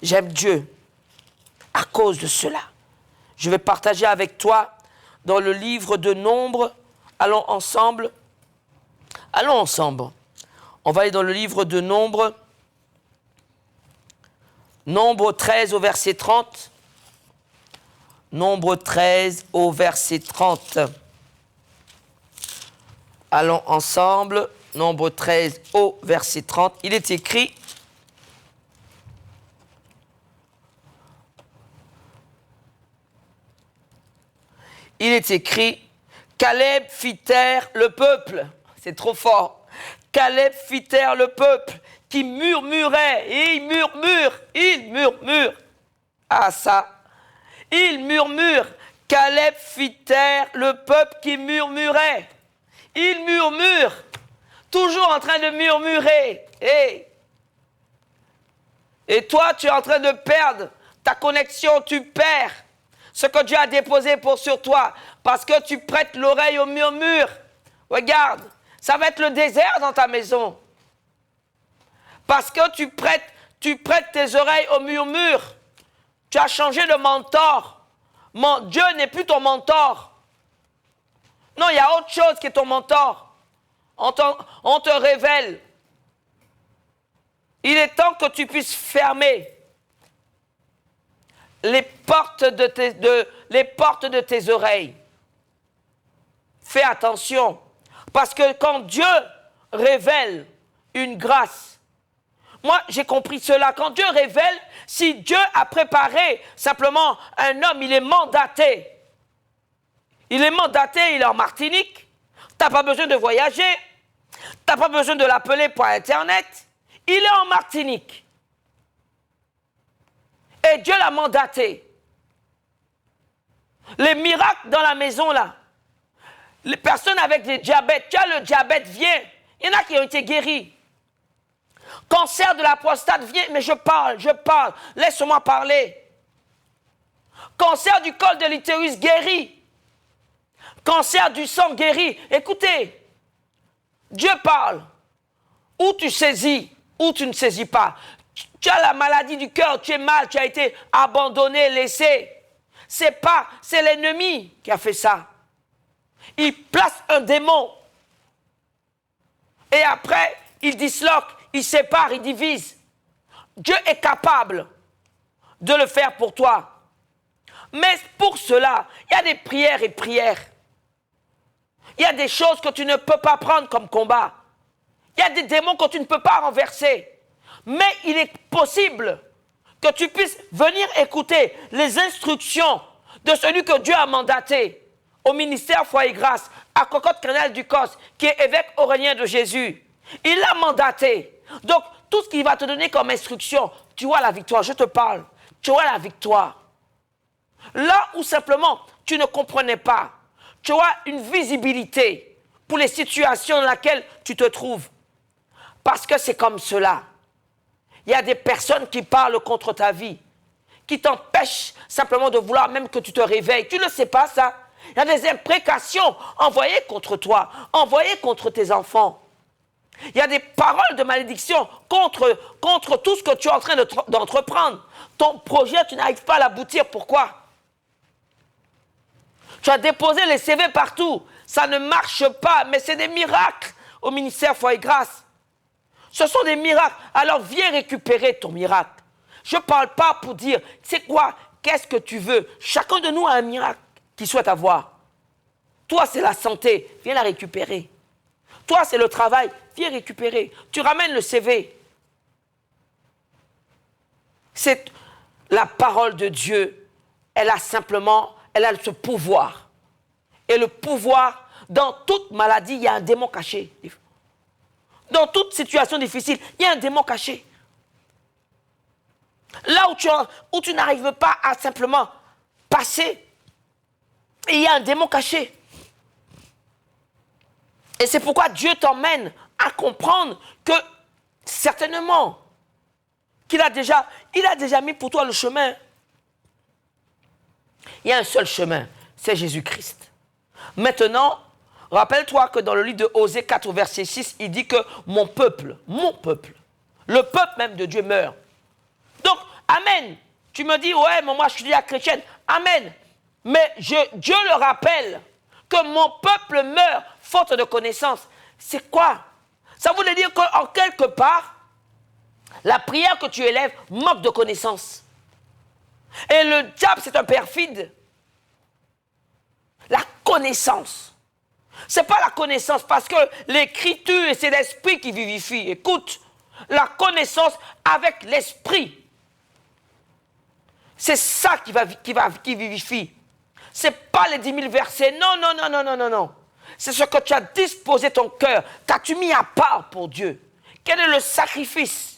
J'aime Dieu. À cause de cela. Je vais partager avec toi dans le livre de Nombres. Allons ensemble. Allons ensemble. On va aller dans le livre de Nombres. Nombre 13 au verset 30. Nombre 13 au verset 30. Allons ensemble. Nombre 13 au verset 30. Il est écrit. Il est écrit. Caleb fit taire le peuple. C'est trop fort. Caleb fit taire le peuple qui murmurait. Et il murmure. Ah ça. Il murmure. Caleb fit taire le peuple qui murmurait. Il murmure. Toujours en train de murmurer. Hey. Et toi, tu es en train de perdre ta connexion. Tu perds ce que Dieu a déposé sur toi. Parce que tu prêtes l'oreille au murmure. Regarde. Ça va être le désert dans ta maison. Parce que tu prêtes tes oreilles au murmure. Tu as changé de mentor. Dieu n'est plus ton mentor. Non, il y a autre chose qui est ton mentor. On te révèle. Il est temps que tu puisses fermer les portes de tes oreilles. Fais attention. Parce que quand Dieu révèle une grâce, moi j'ai compris cela. Quand Dieu révèle, si Dieu a préparé simplement un homme, il est mandaté. Il est mandaté, il est en Martinique. Tu n'as pas besoin de voyager. Tu n'as pas besoin de l'appeler par Internet. Il est en Martinique. Et Dieu l'a mandaté. Les miracles dans la maison, là. Les personnes avec des diabètes, tu as le diabète, viens. Il y en a qui ont été guéris. Cancer de la prostate, viens. Mais je parle. Laisse-moi parler. Cancer du col de l'utérus, guéri. Cancer du sang, guéri. Écoutez, Dieu parle. Ou tu saisis, ou tu ne saisis pas. Tu as la maladie du cœur, tu es mal, tu as été abandonné, laissé. C'est l'ennemi qui a fait ça. Il place un démon. Et après, il disloque, il sépare, il divise. Dieu est capable de le faire pour toi. Mais pour cela, il y a des prières et prières. Il y a des choses que tu ne peux pas prendre comme combat. Il y a des démons que tu ne peux pas renverser. Mais il est possible que tu puisses venir écouter les instructions de celui que Dieu a mandaté au ministère Foi et Grâce, à Cocotte Canal du Cos, qui est évêque Aurélien de Jésus. Il l'a mandaté. Donc, tout ce qu'il va te donner comme instruction, tu vois la victoire, je te parle, tu vois la victoire. Là où simplement tu ne comprenais pas, tu as une visibilité pour les situations dans lesquelles tu te trouves. Parce que c'est comme cela. Il y a des personnes qui parlent contre ta vie, qui t'empêchent simplement de vouloir même que tu te réveilles. Tu ne sais pas ça. Il y a des imprécations envoyées contre toi, envoyées contre tes enfants. Il y a des paroles de malédiction contre tout ce que tu es en train d'entreprendre. Ton projet, tu n'arrives pas à l'aboutir. Pourquoi? Tu as déposé les CV partout. Ça ne marche pas, mais c'est des miracles au ministère Foi et Grâce. Ce sont des miracles. Alors viens récupérer ton miracle. Je ne parle pas pour dire, c'est quoi, qu'est-ce que tu veux? Chacun de nous a un miracle qu'il souhaite avoir. Toi, c'est la santé, viens la récupérer. Toi, c'est le travail, viens récupérer. Tu ramènes le CV. C'est la parole de Dieu. Elle a ce pouvoir. Et le pouvoir, dans toute maladie, il y a un démon caché. Dans toute situation difficile, il y a un démon caché. Là où tu n'arrives pas à simplement passer, il y a un démon caché. Et c'est pourquoi Dieu t'emmène à comprendre que certainement il a déjà mis pour toi le chemin. Il y a un seul chemin, c'est Jésus-Christ. Maintenant, rappelle-toi que dans le livre de Osée 4, verset 6, il dit que mon peuple, le peuple même de Dieu meurt. Donc, amen. Tu me dis, ouais, mais moi je suis la chrétienne. Amen. Mais Dieu le rappelle que mon peuple meurt faute de connaissance. C'est quoi? Ça voulait dire qu'en quelque part, la prière que tu élèves manque de connaissance. Et le diable, c'est un perfide. La connaissance. Ce n'est pas la connaissance, parce que l'écriture, c'est l'esprit qui vivifie. Écoute, la connaissance avec l'esprit. C'est ça qui vivifie. Ce n'est pas les 10 000 versets. Non. C'est ce que tu as disposé ton cœur. T'as-tu mis à part pour Dieu? Quel est le sacrifice?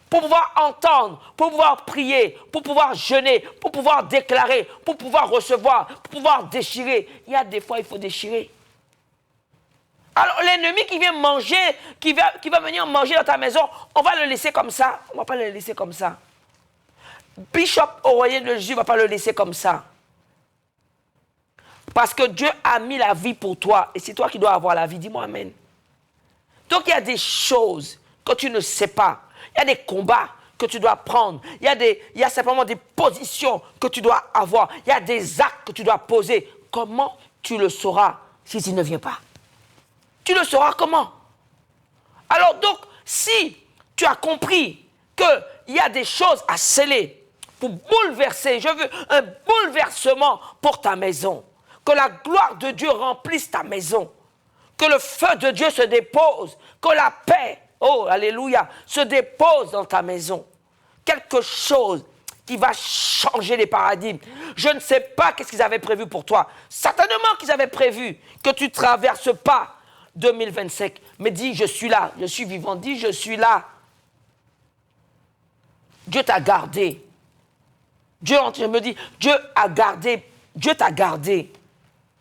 Pour pouvoir entendre, pour pouvoir prier, pour pouvoir jeûner, pour pouvoir déclarer, pour pouvoir recevoir, pour pouvoir déchirer. Il y a des fois, il faut déchirer. Alors, l'ennemi qui vient manger, qui va venir manger dans ta maison, on va le laisser comme ça. On ne va pas le laisser comme ça. Bishop Aurélien de Jésus ne va pas le laisser comme ça. Parce que Dieu a mis la vie pour toi. Et c'est toi qui dois avoir la vie. Dis-moi amen. Donc, il y a des choses que tu ne sais pas. Il y a des combats que tu dois prendre. Il y a simplement des positions que tu dois avoir. Il y a des actes que tu dois poser. Comment tu le sauras s'il ne vient pas. Tu le sauras comment? Alors donc, si tu as compris qu'il y a des choses à sceller pour bouleverser, je veux un bouleversement pour ta maison, que la gloire de Dieu remplisse ta maison, que le feu de Dieu se dépose, que la paix, oh alléluia, se dépose dans ta maison. Quelque chose qui va changer les paradigmes. Je ne sais pas qu'est-ce qu'ils avaient prévu pour toi. Certainement qu'ils avaient prévu que tu ne traverses pas 2025. Mais dis, je suis là, je suis vivant. Dis, je suis là. Dieu t'a gardé. Dieu me dit, Dieu a gardé. Dieu t'a gardé.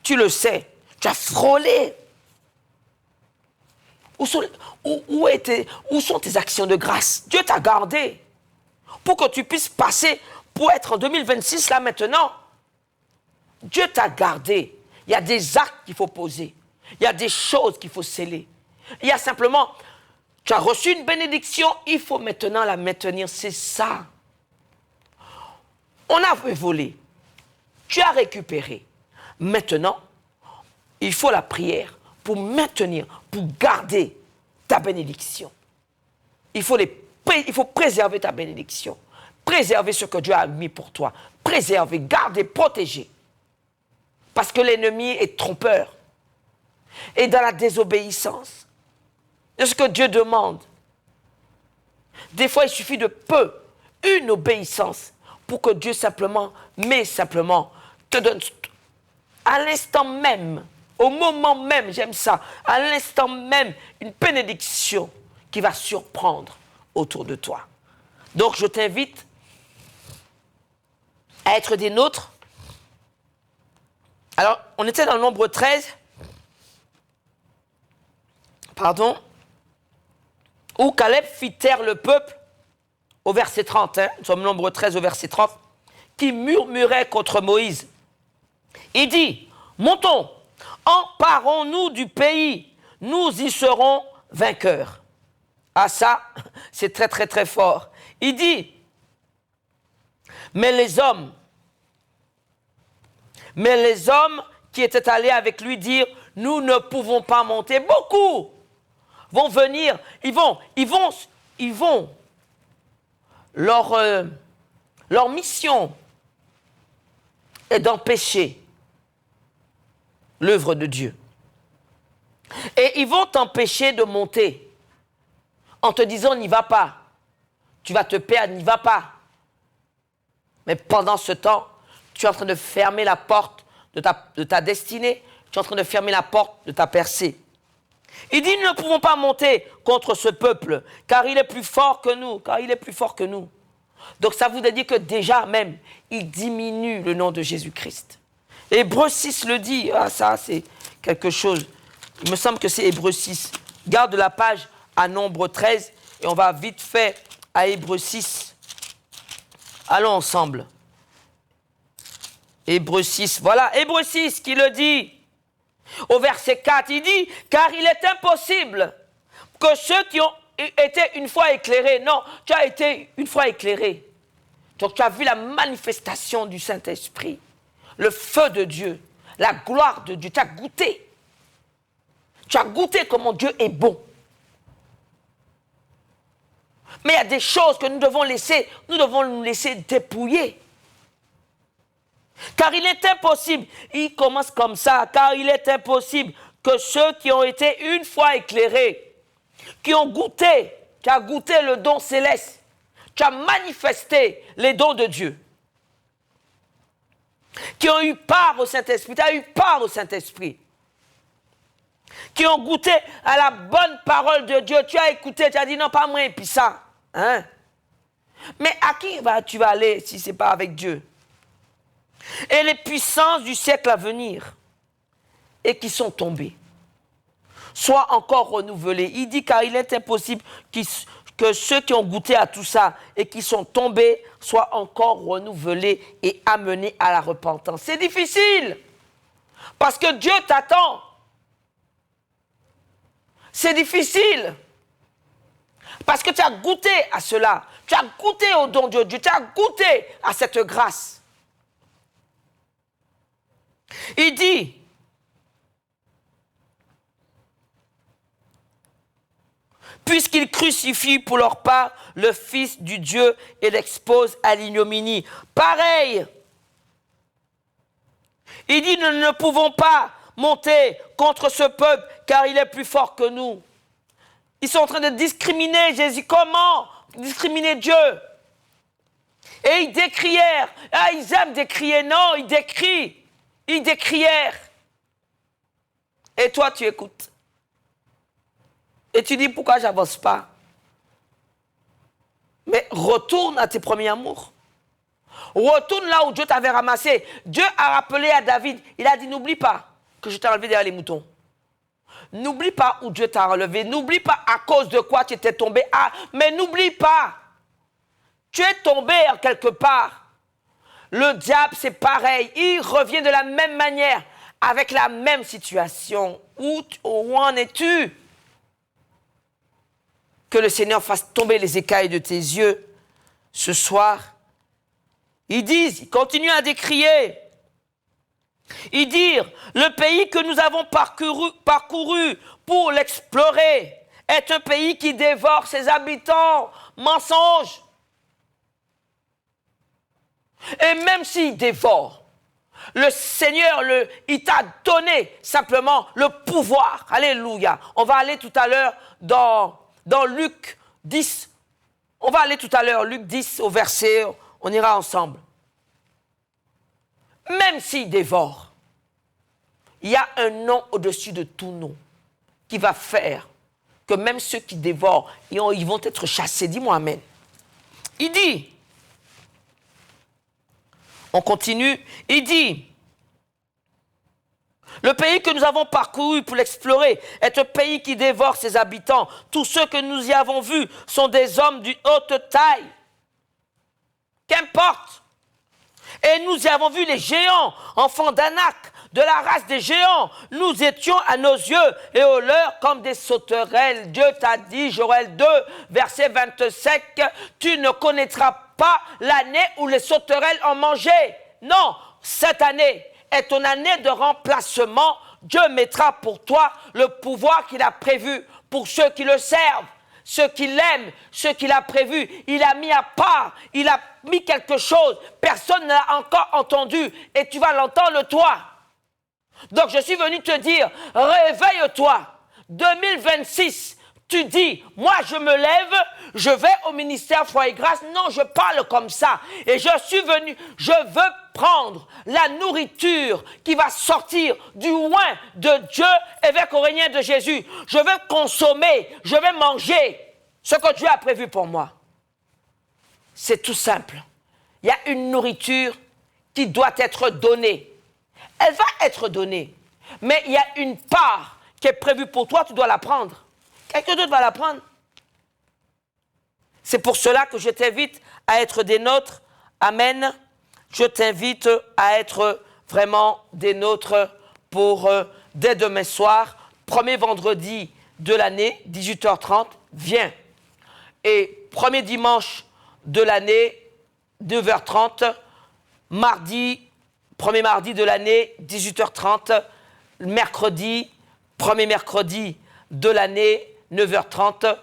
Tu le sais. Tu as frôlé. Où sont tes actions de grâce? Dieu t'a gardé. Pour que tu puisses passer pour être en 2026 là maintenant. Dieu t'a gardé. Il y a des actes qu'il faut poser. Il y a des choses qu'il faut sceller. Il y a simplement, tu as reçu une bénédiction, il faut maintenant la maintenir. C'est ça. On a volé. Tu as récupéré. Maintenant, il faut la prière pour maintenir, pour garder ta bénédiction. Il faut préserver ta bénédiction. Préserver ce que Dieu a mis pour toi. Préserver, garder, protéger. Parce que l'ennemi est trompeur. Et dans la désobéissance, c'est ce que Dieu demande. Des fois, il suffit de peu, une obéissance, pour que Dieu simplement te donne à l'instant même, au moment même, j'aime ça, à l'instant même, une bénédiction qui va surprendre autour de toi. Donc, je t'invite à être des nôtres. Alors, on était dans le nombre 13, où Caleb fit taire le peuple, au verset 30, nous sommes nombre 13 au verset 30, qui murmurait contre Moïse. Il dit, montons, emparons-nous du pays, nous y serons vainqueurs. Ah ça, c'est très très très fort. Il dit, mais les hommes qui étaient allés avec lui dirent, nous ne pouvons pas monter. Beaucoup vont venir, ils vont. Leur mission est d'empêcher l'œuvre de Dieu. Et ils vont t'empêcher de monter en te disant n'y va pas. Tu vas te perdre, n'y va pas. Mais pendant ce temps, tu es en train de fermer la porte de ta destinée, tu es en train de fermer la porte de ta percée. Il dit, nous ne pouvons pas monter contre ce peuple, car il est plus fort que nous, Donc ça voudrait dire que déjà même, il diminue le nom de Jésus-Christ. Hébreux 6 le dit, ça c'est quelque chose, il me semble que c'est Hébreux 6. Garde la page à nombre 13 et on va vite fait à Hébreux 6. Allons ensemble. Hébreux 6, voilà, Hébreux 6 qui le dit. Au verset 4, il dit, car il est impossible que ceux qui ont été une fois éclairés, non, tu as été une fois éclairé. Donc tu as vu la manifestation du Saint-Esprit, le feu de Dieu, la gloire de Dieu, tu as goûté. Tu as goûté comment Dieu est bon. Mais il y a des choses que nous devons nous laisser dépouiller. Car il est impossible, il commence comme ça, car il est impossible que ceux qui ont été une fois éclairés, qui ont goûté, tu as goûté le don céleste, tu as manifesté les dons de Dieu, qui ont eu part au Saint-Esprit, tu as eu part au Saint-Esprit, qui ont goûté à la bonne parole de Dieu, tu as écouté, tu as dit non, pas moi et puis ça. Hein? Mais à qui tu vas aller si ce n'est pas avec Dieu? Et les puissances du siècle à venir, et qui sont tombées, soient encore renouvelées. Il dit car il est impossible que ceux qui ont goûté à tout ça et qui sont tombés soient encore renouvelés et amenés à la repentance. C'est difficile, parce que Dieu t'attend. C'est difficile, parce que tu as goûté à cela, tu as goûté au don de Dieu, tu as goûté à cette grâce. Il dit, puisqu'ils crucifient pour leur part le Fils du Dieu et l'exposent à l'ignominie. Pareil, il dit, nous ne pouvons pas monter contre ce peuple car il est plus fort que nous. Ils sont en train de discriminer Jésus. Comment discriminer Dieu? Et ils décrièrent. Ah, ils aiment décrier. Non, ils décrient. Ils décrièrent. Et toi, tu écoutes. Et tu dis, pourquoi j'avance pas? Mais retourne à tes premiers amours. Retourne là où Dieu t'avait ramassé. Dieu a rappelé à David. Il a dit, n'oublie pas que je t'ai enlevé derrière les moutons. N'oublie pas où Dieu t'a relevé. N'oublie pas à cause de quoi tu étais tombé. Ah, mais n'oublie pas. Tu es tombé en quelque part. Le diable, c'est pareil. Il revient de la même manière, avec la même situation. Où en es-tu? Que le Seigneur fasse tomber les écailles de tes yeux ce soir. Ils continuent à décrier. Ils disent, le pays que nous avons parcouru pour l'explorer est un pays qui dévore ses habitants. Mensonge. Et même s'il dévore, le Seigneur, il t'a donné simplement le pouvoir. Alléluia. On va aller tout à l'heure dans Luc 10. On va aller tout à l'heure, Luc 10 au verset, on ira ensemble. Même s'il dévore, il y a un nom au-dessus de tout nom qui va faire que même ceux qui dévorent, ils vont être chassés. Dis-moi amen. Il dit, on continue, il dit, le pays que nous avons parcouru pour l'explorer est un pays qui dévore ses habitants. Tous ceux que nous y avons vus sont des hommes d'une haute taille. Qu'importe. Et nous y avons vu les géants, enfants d'Anak, de la race des géants. Nous étions à nos yeux et aux leurs comme des sauterelles. Dieu t'a dit, Joël 2, verset 27, tu ne connaîtras pas l'année où les sauterelles ont mangé. Non, cette année est ton année de remplacement. Dieu mettra pour toi le pouvoir qu'il a prévu pour ceux qui le servent. Ceux qui l'aiment, ceux qu'il a prévu, il a mis à part, il a mis quelque chose, personne ne l'a encore entendu et tu vas l'entendre toi. Donc je suis venu te dire, réveille-toi, 2026, tu dis, moi je me lève, je vais au ministère Foi et Grâce, non je parle comme ça et je suis venu, je veux prendre la nourriture qui va sortir du loin de Dieu évêque Aurélien de Jésus. Je veux consommer, je vais manger ce que Dieu a prévu pour moi. C'est tout simple. Il y a une nourriture qui doit être donnée. Elle va être donnée. Mais il y a une part qui est prévue pour toi, tu dois la prendre. Quelqu'un d'autre va la prendre. C'est pour cela que je t'invite à être des nôtres. Amen. Je t'invite à être vraiment des nôtres pour dès demain soir, premier vendredi de l'année, 18h30, viens. Et premier dimanche de l'année, 9h30, premier mardi de l'année, 18h30, mercredi, premier mercredi de l'année, 9h30,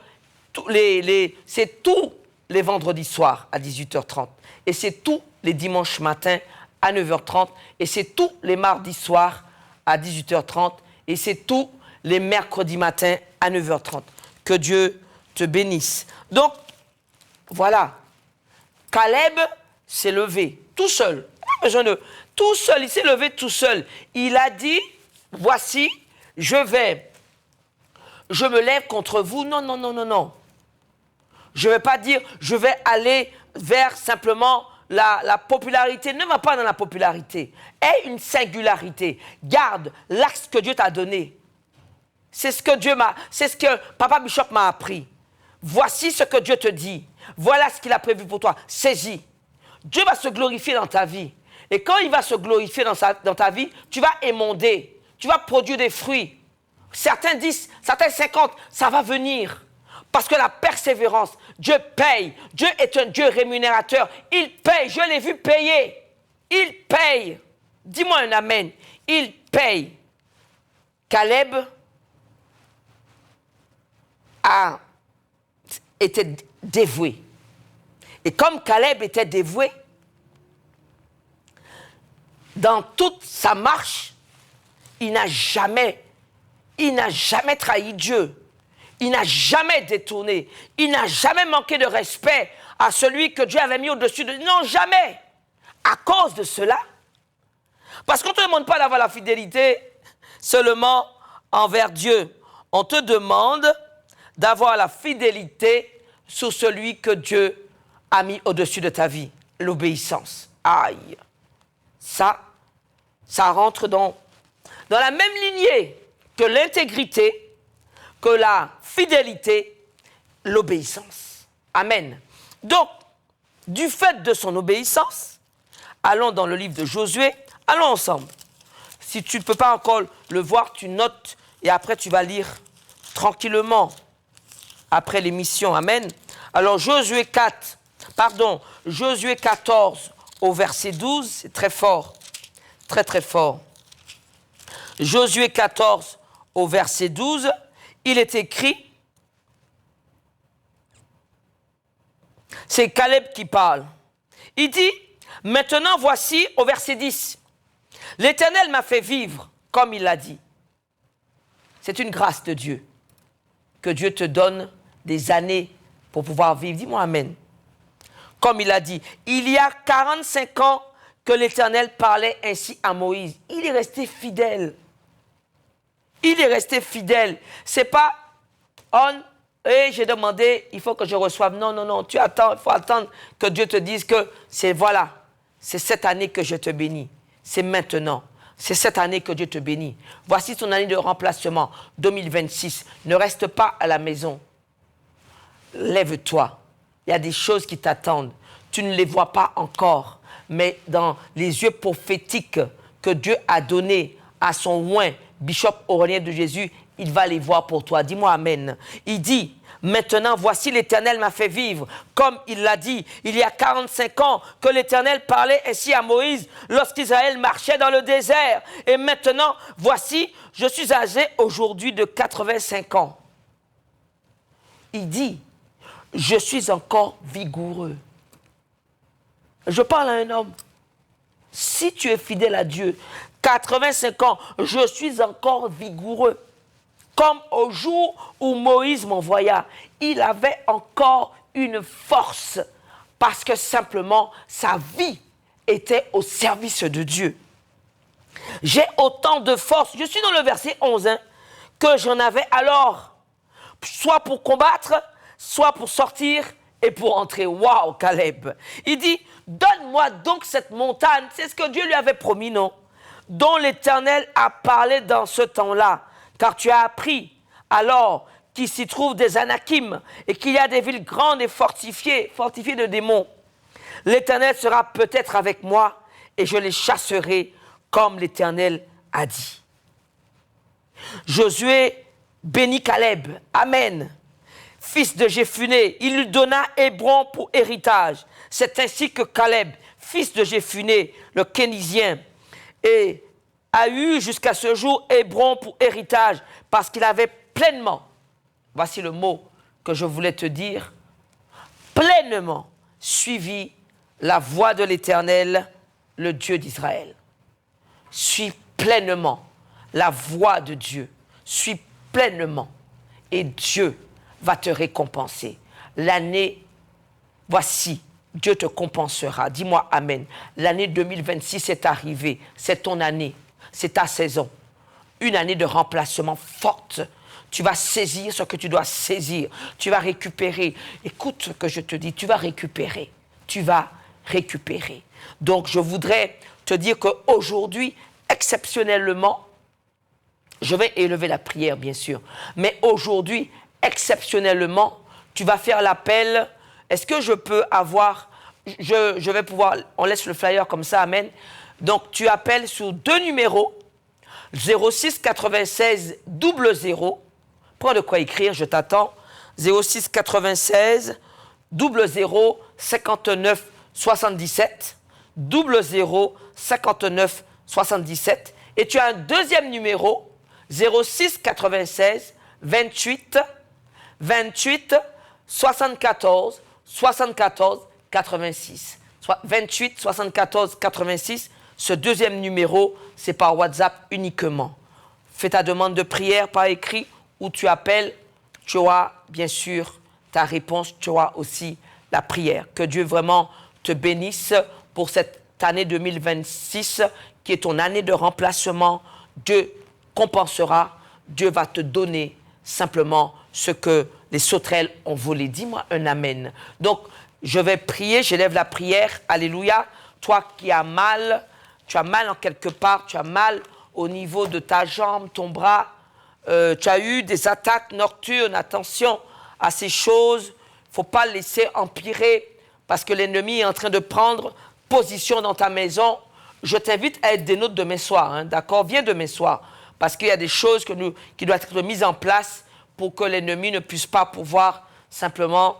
c'est tous les vendredis soirs à 18h30. Et c'est tous les dimanches matins à 9h30. Et c'est tous les mardis soirs à 18h30. Et c'est tous les mercredis matins à 9h30. Que Dieu te bénisse. Donc, voilà. Caleb s'est levé tout seul. Tout seul, il s'est levé tout seul. Il a dit, voici, je me lève contre vous. Non, non, non, non, non. Je ne vais pas dire, je vais aller vers simplement la popularité. Ne va pas dans la popularité. Aie une singularité. Garde l'axe que Dieu t'a donné. C'est ce que Papa Bishop m'a appris. Voici ce que Dieu te dit. Voilà ce qu'il a prévu pour toi. Saisis. Dieu va se glorifier dans ta vie. Et quand il va se glorifier dans ta vie, tu vas émonder. Tu vas produire des fruits. Certains 10, certains 50, ça va venir. Parce que la persévérance, Dieu paye. Dieu est un Dieu rémunérateur. Il paye. Je l'ai vu payer. Il paye. Dis-moi un amen. Il paye. Caleb a était dévoué. Et comme Caleb était dévoué, dans toute sa marche, il n'a jamais trahi Dieu. Il n'a jamais détourné. Il n'a jamais manqué de respect à celui que Dieu avait mis au-dessus de lui. Non, jamais. À cause de cela. Parce qu'on ne te demande pas d'avoir la fidélité seulement envers Dieu. On te demande d'avoir la fidélité sur celui que Dieu a mis au-dessus de ta vie. L'obéissance. Aïe. Ça rentre dans la même lignée que l'intégrité, que la fidélité, l'obéissance. Amen. Donc, du fait de son obéissance, allons dans le livre de Josué, allons ensemble. Si tu ne peux pas encore le voir, tu notes et après tu vas lire tranquillement après l'émission. Amen. Alors Josué 14 au verset 12, c'est très fort, très très fort. Josué 14 au verset 12, il est écrit, c'est Caleb qui parle. Il dit, maintenant voici au verset 10, l'Éternel m'a fait vivre comme il l'a dit. C'est une grâce de Dieu, que Dieu te donne des années pour pouvoir vivre. Dis-moi amen. Comme il a dit, il y a 45 ans que l'Éternel parlait ainsi à Moïse. Il est resté fidèle. Il est resté fidèle. C'est pas, j'ai demandé, il faut que je reçoive. Non, non, non, tu attends, il faut attendre que Dieu te dise que c'est cette année que je te bénis. C'est maintenant. C'est cette année que Dieu te bénit. Voici ton année de remplacement, 2026. Ne reste pas à la maison. Lève-toi. Il y a des choses qui t'attendent. Tu ne les vois pas encore. Mais dans les yeux prophétiques que Dieu a donnés à son oint, Bishop Aurélien de Jésus, il va les voir pour toi. Dis-moi amen. Il dit, maintenant, voici l'Éternel m'a fait vivre. Comme il l'a dit, il y a 45 ans que l'Éternel parlait ainsi à Moïse lorsqu'Israël marchait dans le désert. Et maintenant, voici, je suis âgé aujourd'hui de 85 ans. Il dit, je suis encore vigoureux. Je parle à un homme. Si tu es fidèle à Dieu, 85 ans, je suis encore vigoureux. Comme au jour où Moïse m'envoya, il avait encore une force parce que simplement sa vie était au service de Dieu. J'ai autant de force, je suis dans le verset 11, que j'en avais alors, soit pour combattre, soit pour sortir et pour entrer. Waouh, Caleb. Il dit, donne-moi donc cette montagne, c'est ce que Dieu lui avait promis, non? Dont l'Éternel a parlé dans ce temps-là. Car tu as appris alors qu'il s'y trouve des Anakim et qu'il y a des villes grandes et fortifiées de démons. L'Éternel sera peut-être avec moi et je les chasserai comme l'Éternel a dit. Josué bénit Caleb. Amen. Fils de Jéphuné, il lui donna Hébron pour héritage. C'est ainsi que Caleb, fils de Jéphuné, le Kénizien, et a eu jusqu'à ce jour Hébron pour héritage, parce qu'il avait pleinement, voici le mot que je voulais te dire, pleinement suivi la voie de l'Éternel, le Dieu d'Israël. Suis pleinement la voie de Dieu. Suis pleinement. Et Dieu va te récompenser. L'année, voici, Dieu te compensera. Dis-moi amen. L'année 2026 est arrivée. C'est ton année. C'est ta saison. Une année de remplacement forte. Tu vas saisir ce que tu dois saisir. Tu vas récupérer. Écoute ce que je te dis. Tu vas récupérer. Tu vas récupérer. Donc, je voudrais te dire qu'aujourd'hui, exceptionnellement, je vais élever la prière, bien sûr. Mais aujourd'hui, exceptionnellement, tu vas faire l'appel. Est-ce que je peux avoir... Je vais pouvoir... On laisse le flyer comme ça, amen. Donc, tu appelles sur 2 numéros, 06 96 00. Prends de quoi écrire, je t'attends. 06 96 00 59 77. 00 59 77. Et tu as un deuxième numéro, 06 96 28 28 74 74 86. 28 74 86. Ce deuxième numéro, c'est par WhatsApp uniquement. Fais ta demande de prière par écrit ou tu appelles. Tu auras bien sûr ta réponse. Tu auras aussi la prière. Que Dieu vraiment te bénisse pour cette année 2026 qui est ton année de remplacement. Dieu compensera. Dieu va te donner simplement ce que les sauterelles ont volé. Dis-moi un amen. Donc, je vais prier, j'élève la prière. Alléluia. Toi qui as mal, tu as mal en quelque part, tu as mal au niveau de ta jambe, ton bras. Tu as eu des attaques nocturnes. Attention à ces choses. Il ne faut pas laisser empirer parce que l'ennemi est en train de prendre position dans ta maison. Je t'invite à être des nôtres demain soir. Hein, d'accord? Viens demain soir. Parce qu'il y a des choses qui doivent être mises en place pour que l'ennemi ne puisse pas pouvoir simplement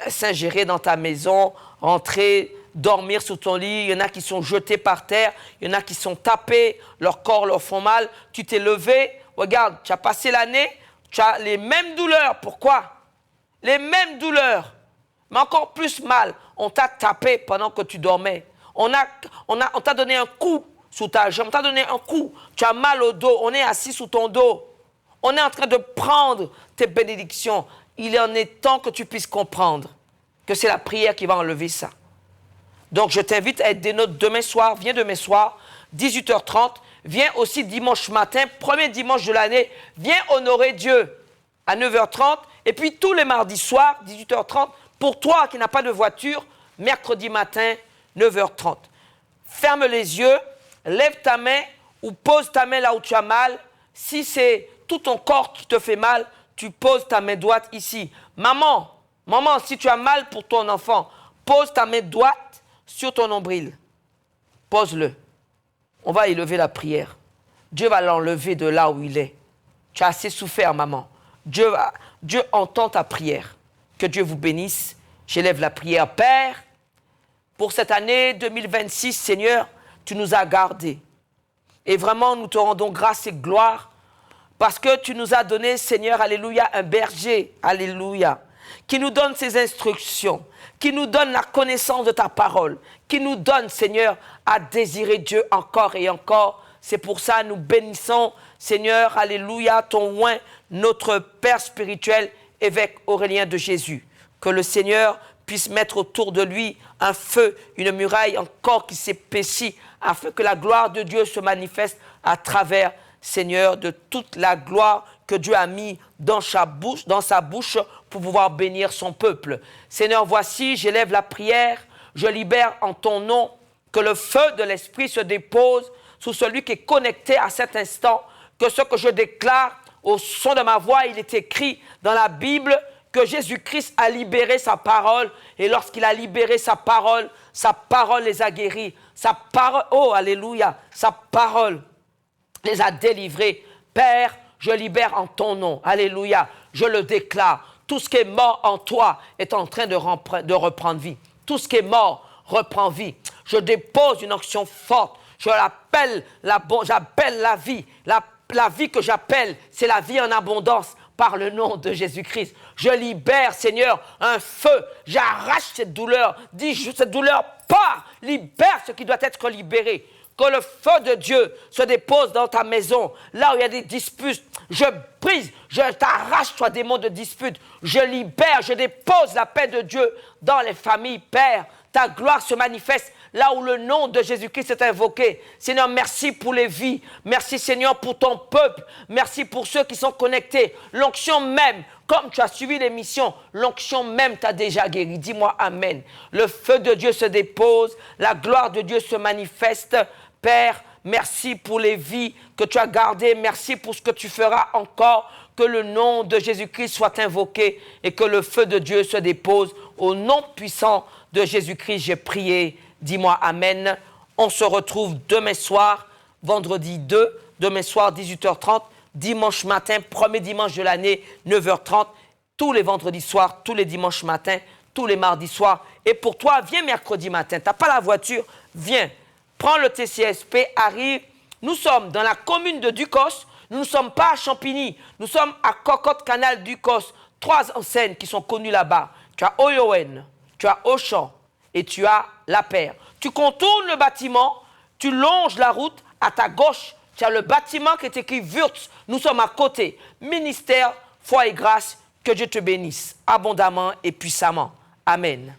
s'ingérer dans ta maison, rentrer, dormir sous ton lit. Il y en a qui sont jetés par terre, il y en a qui sont tapés, leur corps leur font mal. Tu t'es levé, regarde, tu as passé l'année, tu as les mêmes douleurs. Pourquoi? Les mêmes douleurs, mais encore plus mal. On t'a tapé pendant que tu dormais. On t'a donné un coup sous ta jambe, on t'a donné un coup, tu as mal au dos, on est assis sous ton dos. On est en train de prendre tes bénédictions. Il en est temps que tu puisses comprendre que c'est la prière qui va enlever ça. Donc, je t'invite à être des nôtres demain soir. Viens demain soir, 18h30. Viens aussi dimanche matin, premier dimanche de l'année. Viens honorer Dieu à 9h30. Et puis, tous les mardis soirs, 18h30, pour toi qui n'as pas de voiture, mercredi matin, 9h30. Ferme les yeux, lève ta main ou pose ta main là où tu as mal. Si c'est tout ton corps qui te fait mal, tu poses ta main droite ici. Maman, si tu as mal pour ton enfant, pose ta main droite sur ton nombril. Pose-le. On va élever la prière. Dieu va l'enlever de là où il est. Tu as assez souffert, maman. Dieu entend ta prière. Que Dieu vous bénisse. J'élève la prière. Père, pour cette année 2026, Seigneur, tu nous as gardés. Et vraiment, nous te rendons grâce et gloire parce que tu nous as donné, Seigneur, alléluia, un berger, alléluia, qui nous donne ses instructions, qui nous donne la connaissance de ta parole, qui nous donne, Seigneur, à désirer Dieu encore et encore. C'est pour ça que nous bénissons, Seigneur, alléluia, ton oint, notre Père spirituel, évêque Aurélien de Jésus. Que le Seigneur puisse mettre autour de lui un feu, une muraille encore qui s'épaissit, afin que la gloire de Dieu se manifeste à travers, Seigneur, de toute la gloire que Dieu a mis dans sa bouche pour pouvoir bénir son peuple. Seigneur, voici, j'élève la prière, je libère en ton nom que le feu de l'Esprit se dépose sur celui qui est connecté à cet instant, que ce que je déclare au son de ma voix, il est écrit dans la Bible que Jésus-Christ a libéré sa parole, et lorsqu'il a libéré sa parole les a guéris. Sa parole, oh alléluia, sa parole les a délivrés. Père, je libère en ton nom, alléluia, je le déclare. Tout ce qui est mort en toi est en train de reprendre vie. Tout ce qui est mort reprend vie. Je dépose une onction forte. J'appelle la vie. La vie que j'appelle, c'est la vie en abondance par le nom de Jésus-Christ. Je libère, Seigneur, un feu. J'arrache cette douleur. Dis, cette douleur part. Libère ce qui doit être libéré. Que le feu de Dieu se dépose dans ta maison. Là où il y a des disputes, je brise, je t'arrache, toi, démon de dispute. Je libère, je dépose la paix de Dieu dans les familles, Père. Ta gloire se manifeste là où le nom de Jésus-Christ est invoqué. Seigneur, merci pour les vies. Merci, Seigneur, pour ton peuple. Merci pour ceux qui sont connectés. L'onction même, comme tu as suivi l'émission, l'onction même t'a déjà guéri. Dis-moi amen. Le feu de Dieu se dépose. La gloire de Dieu se manifeste. Père, merci pour les vies que tu as gardées. Merci pour ce que tu feras encore. Que le nom de Jésus-Christ soit invoqué et que le feu de Dieu se dépose. Au nom puissant de Jésus-Christ, j'ai prié. Dis-moi amen. On se retrouve demain soir, vendredi 2, demain soir 18h30, dimanche matin, premier dimanche de l'année, 9h30, tous les vendredis soirs, tous les dimanches matins, tous les mardis soirs. Et pour toi, viens mercredi matin. Tu n'as pas la voiture, viens. Prends le TCSP, arrive. Nous sommes dans la commune de Ducos. Nous ne sommes pas à Champigny. Nous sommes à Cocotte-Canal Ducos. 3 enseignes qui sont connues là-bas. Tu as Oyoen, tu as Auchan et tu as La Paire. Tu contournes le bâtiment, tu longes la route, à ta gauche, tu as le bâtiment qui est écrit Wurtz. Nous sommes à côté. Ministère, foi et grâce, que Dieu te bénisse abondamment et puissamment. Amen.